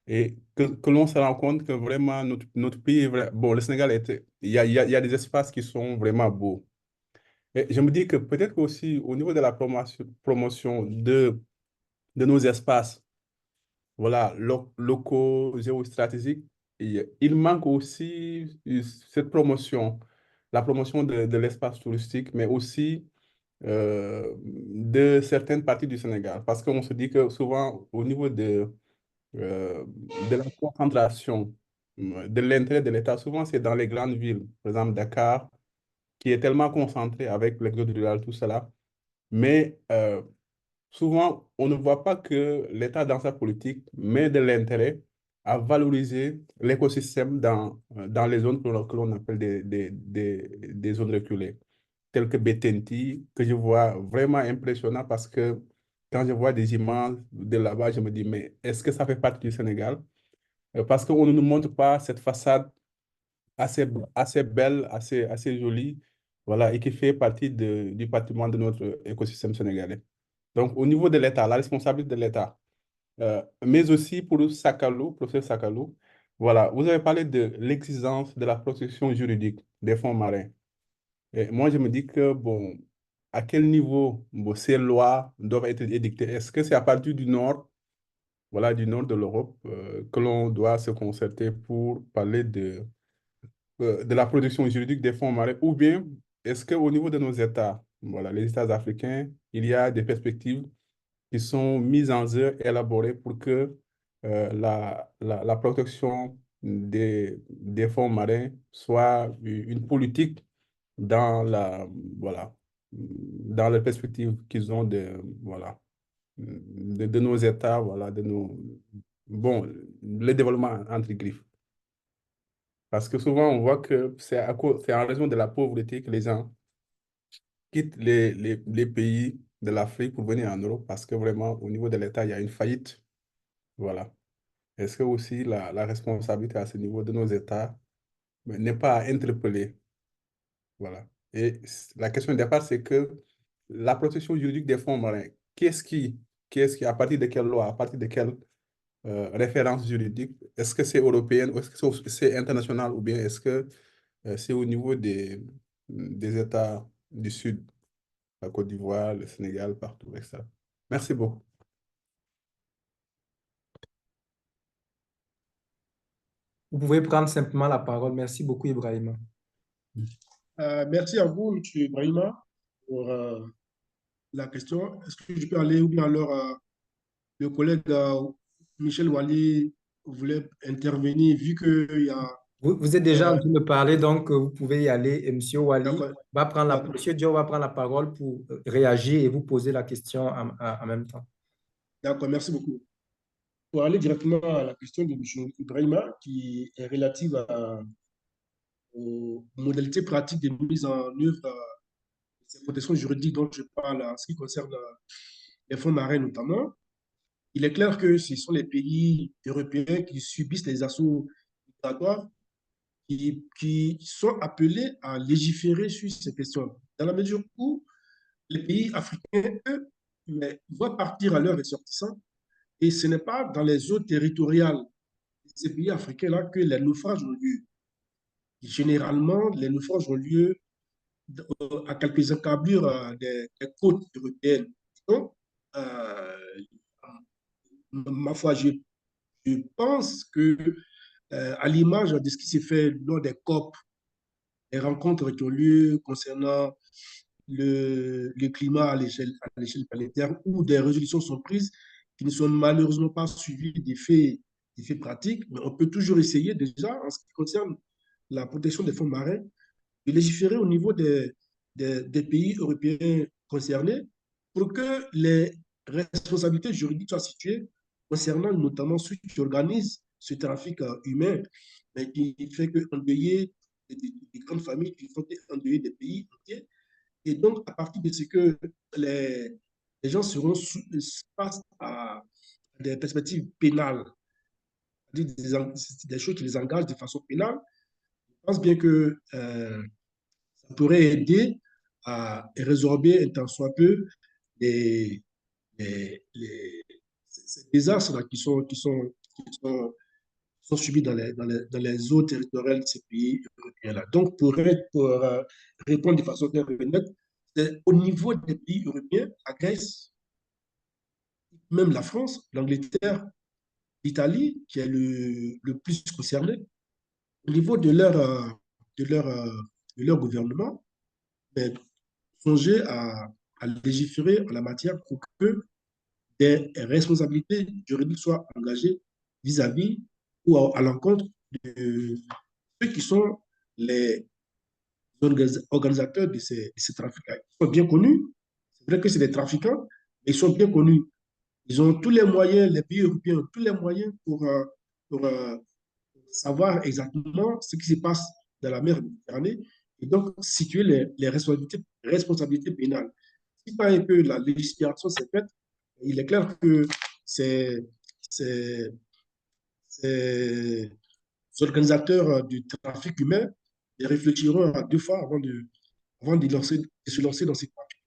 Et que l'on se rend compte que vraiment notre pays est bon, le Sénégal, il y a des espaces qui sont vraiment beaux. Et je me dis que peut-être aussi au niveau de la promotion de nos espaces, voilà, locaux, géostratégiques, il manque aussi cette promotion, la promotion de l'espace touristique, mais aussi de certaines parties du Sénégal. Parce qu'on se dit que souvent, au niveau de la concentration, de l'intérêt de l'État, souvent c'est dans les grandes villes, par exemple Dakar, qui est tellement concentré avec l'exode rural, tout cela. Mais souvent, on ne voit pas que l'État, dans sa politique, met de l'intérêt à valoriser l'écosystème dans les zones que l'on appelle des zones reculées, telles que Bettenty, que je vois vraiment impressionnant parce que quand je vois des images de là-bas, je me dis, mais est-ce que ça fait partie du Sénégal? Parce qu'on ne nous montre pas cette façade assez belle, assez jolie, voilà, et qui fait partie du patrimoine de notre écosystème sénégalais. Donc, au niveau de l'État, la responsabilité de l'État, mais aussi pour Sakalou, professeur Sakalou, voilà, vous avez parlé de l'exigence de la protection juridique des fonds marins. Et moi, je me dis que, bon, à quel niveau bon, ces lois doivent être édictées? Est-ce que c'est à partir du nord, voilà, du nord de l'Europe, que l'on doit se concerter pour parler de la protection juridique des fonds marins, ou bien est-ce qu'au niveau de nos États, voilà, les États africains, il y a des perspectives qui sont mises en œuvre, élaborées pour que la protection des fonds marins soit une politique dans voilà, dans les perspectives qu'ils ont voilà, de nos États, voilà, bon, le développement entre griffes. Parce que souvent, on voit que c'est en raison de la pauvreté que les gens quittent les pays de l'Afrique pour venir en Europe parce que vraiment, au niveau de l'État, il y a une faillite. Voilà. Est-ce que aussi la responsabilité à ce niveau de nos États n'est pas à interpeller? Voilà. Et la question de départ, c'est que la protection juridique des fonds marins, à partir de quelle loi, à partir de quelle référence juridique? Est-ce que c'est européen ou est-ce que c'est international ou bien est-ce que c'est au niveau des États du Sud, la Côte d'Ivoire, le Sénégal, partout, etc. Merci beaucoup. Vous pouvez prendre simplement la parole. Merci beaucoup, Ibrahima. Merci à vous, M. Ibrahima, pour la question. Est-ce que je peux aller ou bien alors le collègue Michel Wali voulait intervenir vu qu'il y a... Vous êtes déjà en train de parler, donc vous pouvez y aller. Et M. Wali va prendre D'accord. M. Diop va prendre la parole pour réagir et vous poser la question en même temps. D'accord, merci beaucoup. Pour aller directement à la question de M. Ibrahima, qui est relative aux modalités pratiques de mise en œuvre de ces protections juridiques dont je parle en ce qui concerne les fonds marins notamment, il est clair que ce sont les pays européens qui subissent les assauts migratoires qui sont appelés à légiférer sur ces questions. Dans la mesure où les pays africains, eux, voient partir à leurs ressortissants et ce n'est pas dans les eaux territoriales de ces pays africains-là que les naufrages ont lieu. Généralement, les naufrages ont lieu à quelques encablures des côtes européennes. Donc, ma foi, je pense que, à l'image de ce qui s'est fait lors des COP, les rencontres qui ont lieu concernant le climat à l'échelle planétaire, où des résolutions sont prises qui ne sont malheureusement pas suivies d'effets pratiques, mais on peut toujours essayer déjà, en ce qui concerne la protection des fonds marins, de légiférer au niveau des pays européens concernés pour que les responsabilités juridiques soient situées concernant notamment ceux qui organisent ce trafic humain, mais qui fait qu'endeuiller des grandes familles, qui font endeuiller des pays entiers. Et donc, à partir de ce que les gens seront face à des perspectives pénales, des choses qui les engagent de façon pénale, je pense bien que ça pourrait aider à résorber un tant soit peu les, ces désastres qui sont subis dans les eaux territoriales de ces pays européens-là. Donc, pour répondre de façon très nette, c'est au niveau des pays européens, la Grèce, même la France, l'Angleterre, l'Italie, qui est le plus concerné, au niveau de leur gouvernement, ben, songer à légiférer en la matière pour que des responsabilités juridiques soient engagées vis-à-vis ou à l'encontre de ceux qui sont les organisateurs de ces trafics. Ils sont bien connus. C'est vrai que c'est des trafiquants, mais ils sont bien connus. Ils ont tous les moyens, les pays européens ont tous les moyens pour savoir exactement ce qui se passe dans la mer Méditerranée et donc situer les responsabilités pénales. Si pas que la législation s'est faite, il est clair que ces organisateurs du trafic humain réfléchiront à deux fois avant de se lancer dans ces pratiques.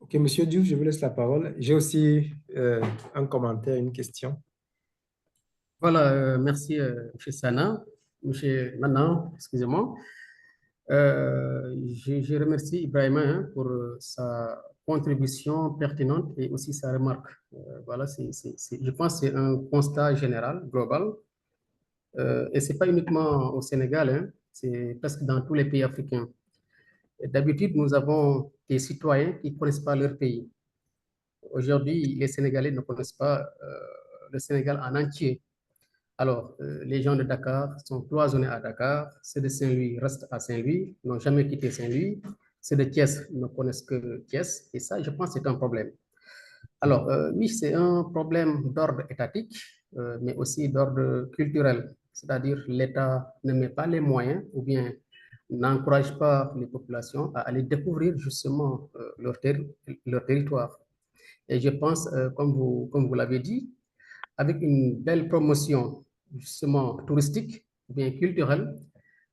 Ok, Monsieur Diouf, je vous laisse la parole. J'ai aussi un commentaire, une question. Voilà, merci, M. Sana. M. Manan, excusez-moi. Je remercie Ibrahima pour sa contribution pertinente et aussi sa remarque. Voilà, je pense que c'est un constat général, global. Et ce n'est pas uniquement au Sénégal, c'est presque dans tous les pays africains. D'habitude, nous avons des citoyens qui ne connaissent pas leur pays. Aujourd'hui, les Sénégalais ne connaissent pas le Sénégal en entier. Alors, les gens de Dakar sont cloisonnés à Dakar, ceux de Saint-Louis restent à Saint-Louis, n'ont jamais quitté Saint-Louis, ceux de Thiès ne connaissent que Thiès, et ça, je pense que c'est un problème. Alors, oui, c'est un problème d'ordre étatique, mais aussi d'ordre culturel, c'est-à-dire l'État ne met pas les moyens ou bien n'encourage pas les populations à aller découvrir justement leur territoire. Et je pense, comme vous l'avez dit, avec une belle promotion justement touristique ou bien culturelle,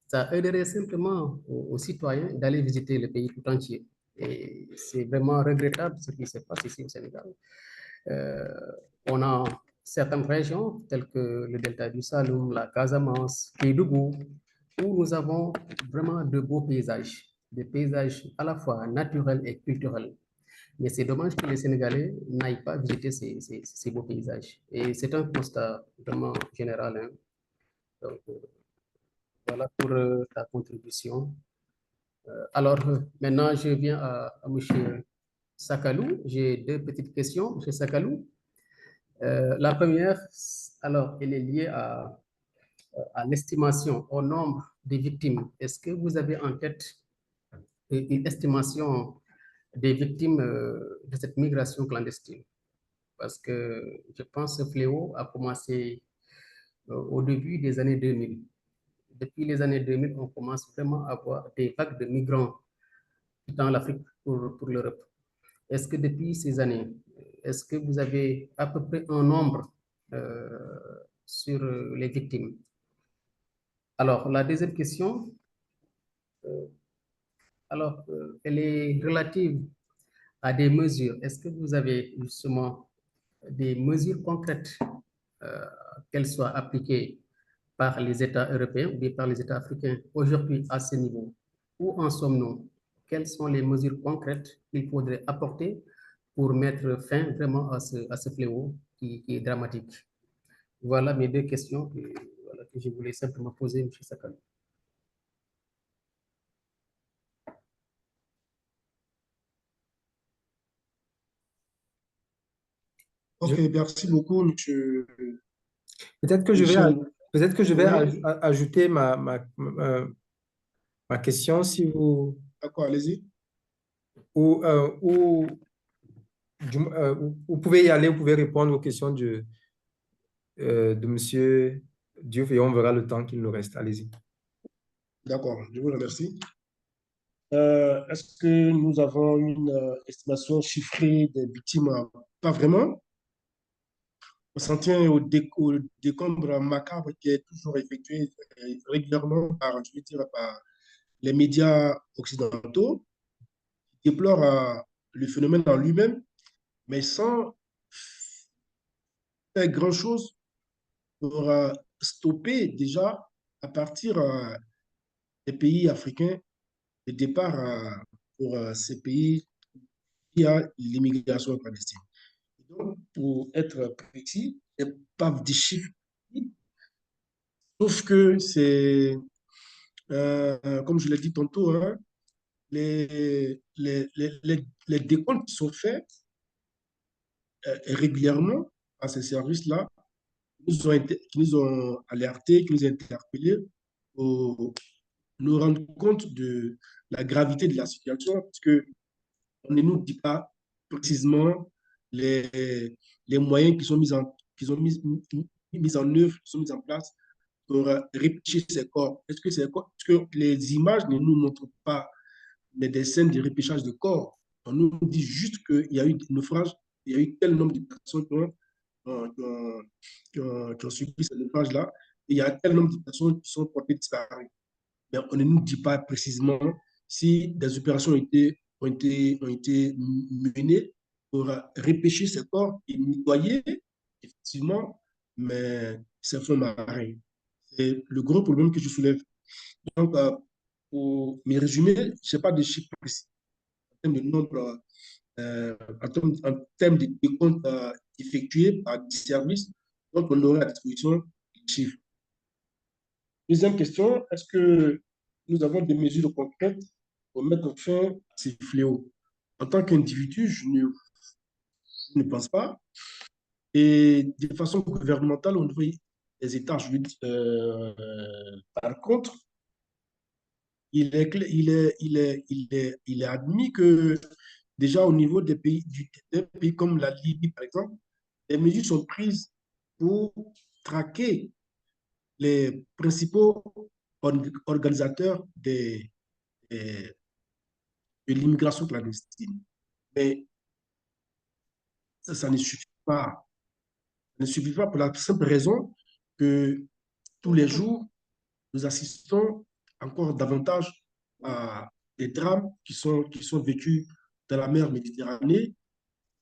ça aiderait simplement aux citoyens d'aller visiter le pays tout entier. Et c'est vraiment regrettable ce qui se passe ici au Sénégal. On a certaines régions telles que le delta du Saloum, la Casamance, Kédougou, où nous avons vraiment de beaux paysages, des paysages à la fois naturels et culturels. Mais c'est dommage que les Sénégalais n'aillent pas visiter ces beaux paysages. Et c'est un constat vraiment général, hein. Donc, voilà pour ta contribution. Alors, maintenant, je viens à M. Sakalou. J'ai deux petites questions, M. Sakalou. La première, alors, elle est liée à l'estimation, au nombre de victimes. Est-ce que vous avez en tête une estimation des victimes de cette migration clandestine? Parce que je pense que ce fléau a commencé au début des années 2000. Depuis les années 2000, on commence vraiment à avoir des vagues de migrants quittant l'Afrique pour l'Europe. Est-ce que depuis ces années, est-ce que vous avez à peu près un nombre sur les victimes? Alors, la deuxième question, elle est relative à des mesures. Est-ce que vous avez justement des mesures concrètes, qu'elles soient appliquées par les États européens ou bien par les États africains aujourd'hui à ce niveau? Où en sommes-nous? Quelles sont les mesures concrètes qu'il faudrait apporter pour mettre fin vraiment à ce fléau qui est dramatique? Voilà mes deux questions que je voulais simplement poser, M. Sakal. Ok, merci beaucoup, monsieur. Peut-être que je vais, Michel. peut-être que je vais Oui. ajouter ma question si vous, D'accord, allez-y. ou vous pouvez y aller, vous pouvez répondre aux questions de Monsieur Diouf et on verra le temps qu'il nous reste. Allez-y. D'accord, je vous remercie. Est-ce que nous avons une estimation chiffrée des victimes? Pas vraiment. On s'en tient au décombre macabre qui est toujours effectué régulièrement par, je veux dire, par les médias occidentaux, qui déplorent le phénomène en lui-même, mais sans faire grand-chose pour stopper déjà à partir des pays africains le départ pour ces pays qui a l'immigration clandestine. Donc, pour être précis, il n'y a pas de chiffres, sauf que c'est, comme je l'ai dit tantôt, hein, les décomptes qui sont faits régulièrement à ces services-là, qui nous ont alertés, qui nous ont interpellés pour nous rendre compte de la gravité de la situation, parce qu'on ne nous dit pas précisément les, les moyens mis en œuvre, qui sont mis en place pour repêcher ces corps. Est-ce que ces corps, parce que les images ne nous montrent pas des scènes de repêchage de corps. On nous dit juste qu'il y a eu des naufrages, il y a eu tel nombre de personnes qui ont subi ce naufrage-là, et il y a tel nombre de personnes qui sont portées disparues. Mais on ne nous dit pas précisément si des opérations ont été menées pour repêcher ces corps et nettoyer, effectivement, mais ces fonds marins. C'est le gros problème que je soulève. Donc, pour me résumer, je n'ai pas de chiffres précis en termes de nombre, en termes de décomptes effectués par des services, donc on aurait à disposition des chiffres. Deuxième question, est-ce que nous avons des mesures concrètes pour mettre fin à ces fléaux? En tant qu'individu, je ne pense pas. Et de façon gouvernementale, au niveau des États, je veux dire, par contre, il est admis que déjà au niveau des pays comme la Libye, par exemple, des mesures sont prises pour traquer les principaux organisateurs de l'immigration clandestine. Mais ça ne suffit pas. Ça ne suffit pas pour la simple raison que tous les jours, nous assistons encore davantage à des drames qui sont vécus dans la mer Méditerranée,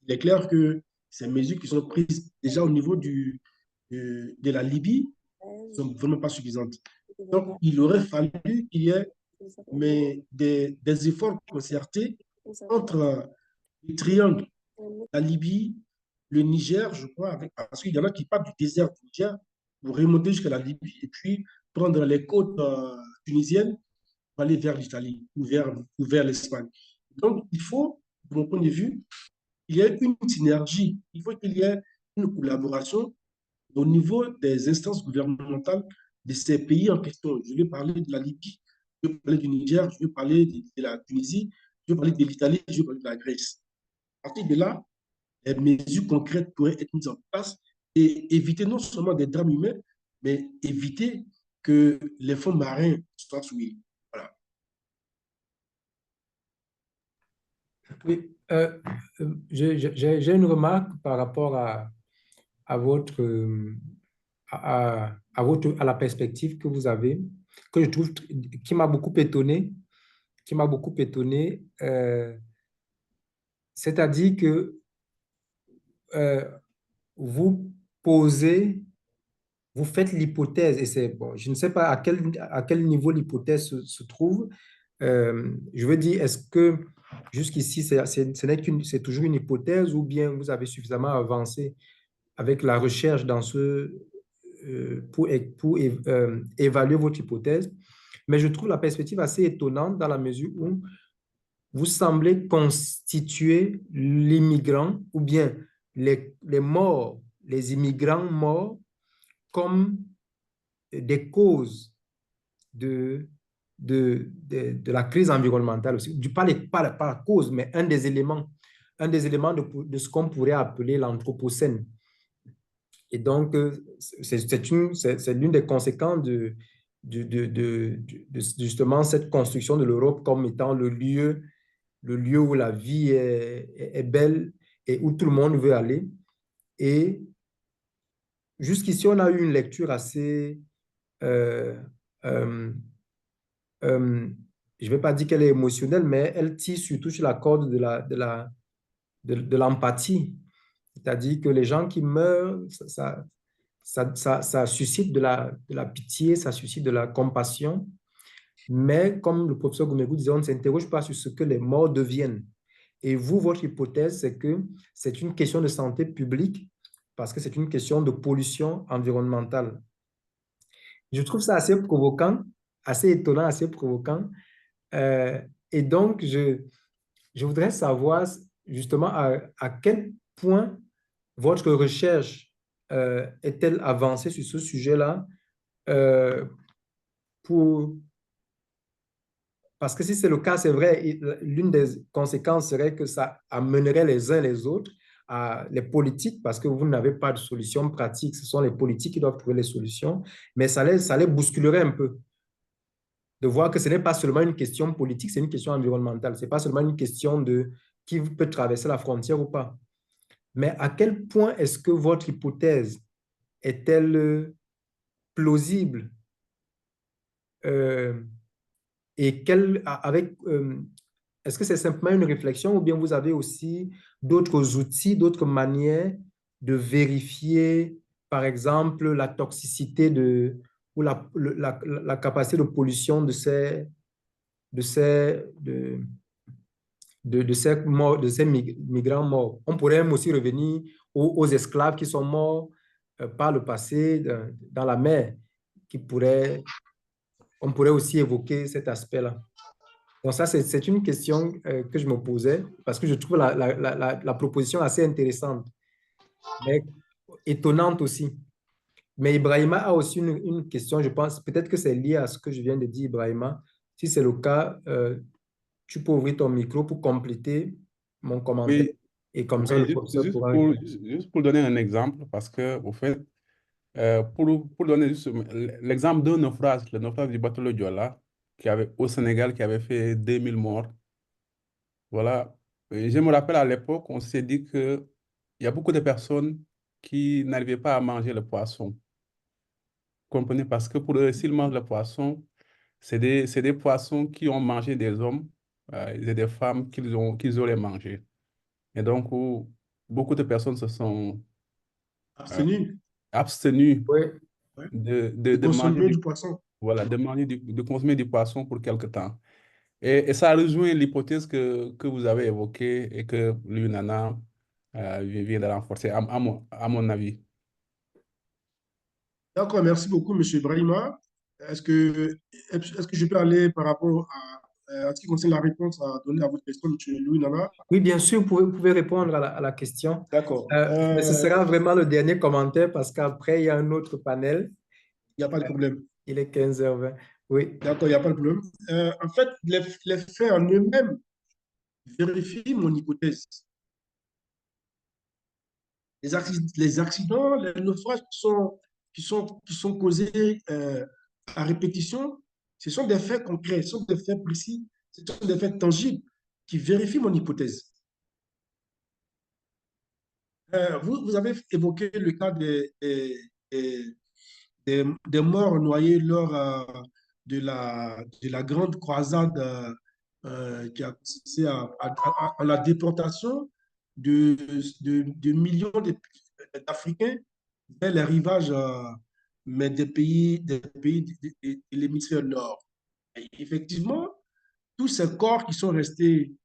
il est clair que ces mesures qui sont prises déjà au niveau de la Libye ne sont vraiment pas suffisantes. Donc, il aurait fallu qu'il y ait des efforts concertés entre le triangle, la Libye, le Niger, je crois, parce qu'il y en a qui partent du désert du Niger pour remonter jusqu'à la Libye et puis prendre les côtes tunisiennes pour aller vers l'Italie ou vers l'Espagne. Donc, il faut, de mon point de vue, il y ait une synergie, il faut qu'il y ait une collaboration au niveau des instances gouvernementales de ces pays en question. Je vais parler de la Libye, je vais parler du Niger, je vais parler de la Tunisie, je vais parler de l'Italie, je vais parler de la Grèce. À partir de là, les mesures concrètes pourraient être mises en place et éviter non seulement des drames humains, mais éviter que les fonds marins soient souillés. Voilà. Oui, j'ai une remarque par rapport à votre, à la perspective que vous avez, que je trouve, qui m'a beaucoup étonné, c'est-à-dire que vous posez, vous faites l'hypothèse, et c'est bon, je ne sais pas à quel niveau l'hypothèse se trouve. Je veux dire, est-ce que jusqu'ici, c'est toujours une hypothèse ou bien vous avez suffisamment avancé avec la recherche dans pour évaluer votre hypothèse? Mais je trouve la perspective assez étonnante dans la mesure où vous semblez constituer l'immigrant ou bien les morts, les immigrants morts comme des causes de la crise environnementale aussi. Pas la cause, mais un des éléments de ce qu'on pourrait appeler l'anthropocène. Et donc, c'est l'une des conséquences de justement cette construction de l'Europe comme étant le lieu où la vie est belle et où tout le monde veut aller. Et jusqu'ici, on a eu une lecture assez je ne vais pas dire qu'elle est émotionnelle, mais elle tire surtout sur la corde de l'empathie. C'est-à-dire que les gens qui meurent, ça suscite de la pitié, ça suscite de la compassion. Mais comme le professeur Goumerou disait, on ne s'interroge pas sur ce que les morts deviennent. Et vous, votre hypothèse, c'est que c'est une question de santé publique parce que c'est une question de pollution environnementale. Je trouve ça assez provoquant, assez étonnant, assez provoquant. Et donc, je voudrais savoir justement à quel point votre recherche est-elle avancée sur ce sujet-là parce que si c'est le cas, c'est vrai, l'une des conséquences serait que ça amènerait les uns les autres à les politiques, parce que vous n'avez pas de solution pratique, ce sont les politiques qui doivent trouver les solutions, mais ça les bousculerait un peu de voir que ce n'est pas seulement une question politique, c'est une question environnementale. Ce n'est pas seulement une question de qui peut traverser la frontière ou pas. Mais à quel point est-ce que votre hypothèse est-elle plausible et est-ce que c'est simplement une réflexion ou bien vous avez aussi d'autres outils, d'autres manières de vérifier, par exemple, la toxicité ou la capacité de pollution de ces migrants morts. On pourrait même aussi revenir aux esclaves qui sont morts par le passé dans la mer, on pourrait aussi évoquer cet aspect-là. Donc ça, c'est une question que je me posais parce que je trouve la proposition assez intéressante, mais étonnante aussi. Mais Ibrahima a aussi une question, je pense, peut-être que c'est lié à ce que je viens de dire, Ibrahima. Si c'est le cas, tu peux ouvrir ton micro pour compléter mon commentaire Oui, et comme ça, le professeur pourra répondre. juste pour donner un exemple, parce que, au fait, pour donner juste l'exemple d'un naufrage, le naufrage du bateau Le Joola, au Sénégal, qui avait fait 2000 morts. Voilà. Et je me rappelle à l'époque, on s'est dit qu'il y a beaucoup de personnes qui n'arrivaient pas à manger le poisson. Vous comprenez? Parce que pour eux, s'ils mangent le poisson, c'est des poissons qui ont mangé des hommes c'est des femmes qu'ils auraient mangées. Et donc, où beaucoup de personnes se sont Abstenu. abstenues Oui, Ouais. de De manger consommer du poisson. voilà, de consommer du poisson pour quelque temps. Et ça rejoint l'hypothèse que vous avez évoquée et que l'UNANA vient de renforcer, à mon avis. D'accord, merci beaucoup, M. Brahima. Est-ce que, est-ce que je peux aller par rapport à ce qui concerne la réponse à donner à votre question, M. Louis Nana? oui, bien sûr, vous pouvez répondre à la question. D'accord. Mais ce sera vraiment le dernier commentaire parce qu'après, il y a un autre panel. Il n'y a pas de problème. Il est 15h20. Oui. D'accord, il n'y a pas de problème. En fait, les faits en eux-mêmes vérifient mon hypothèse. Les accidents, les naufrages qui sont causés à répétition, ce sont des faits concrets, ce sont des faits précis, ce sont des faits tangibles qui vérifient mon hypothèse. Vous avez évoqué le cas des morts noyés lors de la grande croisade qui a consisté à la déportation de millions d'Africains vers les rivages mais des pays de l'hémisphère nord. Et effectivement, tous ces corps qui sont restés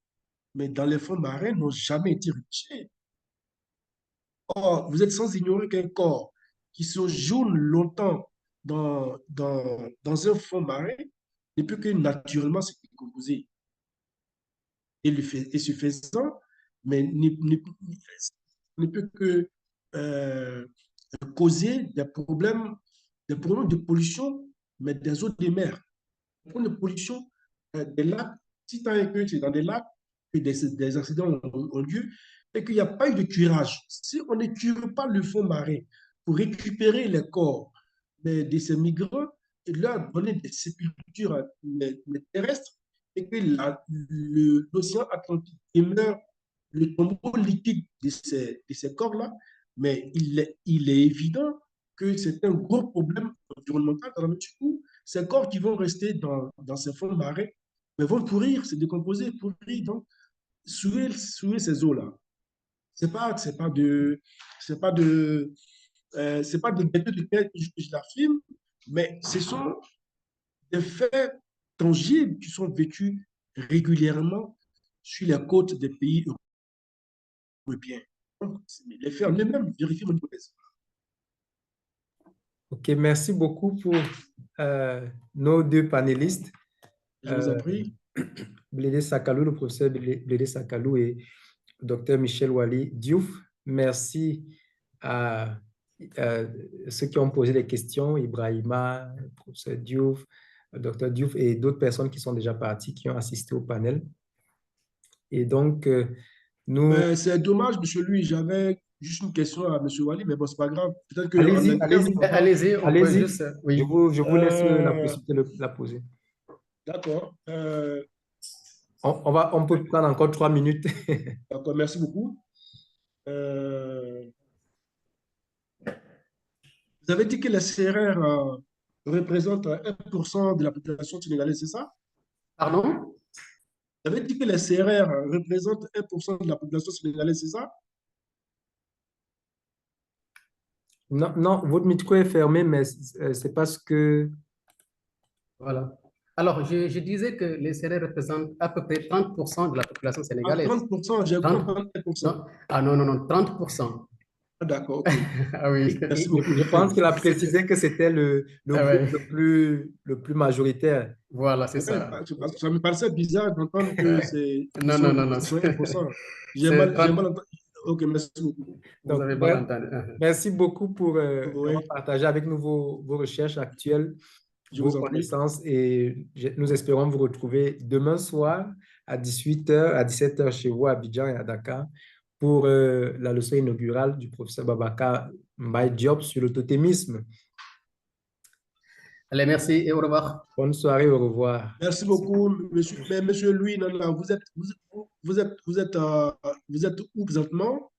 mais dans les fonds marins n'ont jamais été retirés. Or, vous êtes sans ignorer qu'un corps qui séjourne longtemps dans un fond marin ne peut que naturellement se décomposer. Et ce faisant, mais ne peut que euh, causer des problèmes de pollution, mais des eaux des mers. Des problèmes de pollution des lacs, si tant est que c'est dans des lacs que des accidents ont lieu, et qu'il n'y a pas eu de curage. Si on ne cure pas le fond marin pour récupérer les corps de ces migrants et leur donner des sépultures terrestres, et que l'océan Atlantique demeure le tombeau liquide de ces corps-là, mais il est évident que c'est un gros problème environnemental dans la mesure où ces corps qui vont rester dans ces fonds marins mais vont pourrir, se décomposer, pourrir, donc souiller ces eaux-là. C'est pas de, c'est pas de, c'est pas des gaietés de cœur que je l'affirme, mais ce sont des faits tangibles qui sont vécus régulièrement sur les côtes des pays européens. Donc, les faits en eux-mêmes vérifient mon hypothèse. OK, merci beaucoup pour nos deux panélistes. Je vous en prie. Blédé Sakalou, le professeur Blédé Sakalou et Dr Michel Waly Diouf. Merci à ceux qui ont posé des questions, Ibrahima, professeur Diouf, Dr Diouf et d'autres personnes qui sont déjà parties, qui ont assisté au panel. Et donc, nous... C'est dommage, monsieur Louis, j'avais juste une question à monsieur Waly, mais bon, c'est pas grave. Peut-être que Allez-y, allez-y, on peut juste... Oui. Je vous laisse la possibilité de la poser. D'accord. On peut prendre encore 3 minutes. D'accord, merci beaucoup. Vous avez dit que les CRR représentent 1% de la population sénégalaise, c'est ça? Pardon? Vous avez dit que les CRR représentent 1% de la population sénégalaise, c'est ça? Non, non, votre micro est fermé, mais c'est parce que... Voilà. Alors, je disais que les CRR représentent à peu près 30% de la population sénégalaise. 30%, j'ai compris 1%. Non, ah non, non, non, 30%. Ah, d'accord, ok. Ah oui. Merci beaucoup. Je pense qu'il a précisé que c'était le Ah ouais. groupe le plus majoritaire. Voilà, c'est Ouais, ça. ça me paraissait bizarre d'entendre que c'est Non, non, non, non. 1%. C'est J'ai mal 30. entendu. Ok, merci beaucoup. Vous avez mal entendu. Merci beaucoup pour Oui. avoir partagé avec nous vos recherches actuelles, Je vos vous en prie. connaissances, et nous espérons vous retrouver demain soir à 18h, à 17h chez vous à Abidjan et à Dakar pour la leçon inaugurale du professeur Babacar Mbaye Diop sur le totémisme. Allez, merci et au revoir. Bonne soirée, au revoir. Merci beaucoup, monsieur. Mais monsieur Louis, non, non, vous êtes où présentement?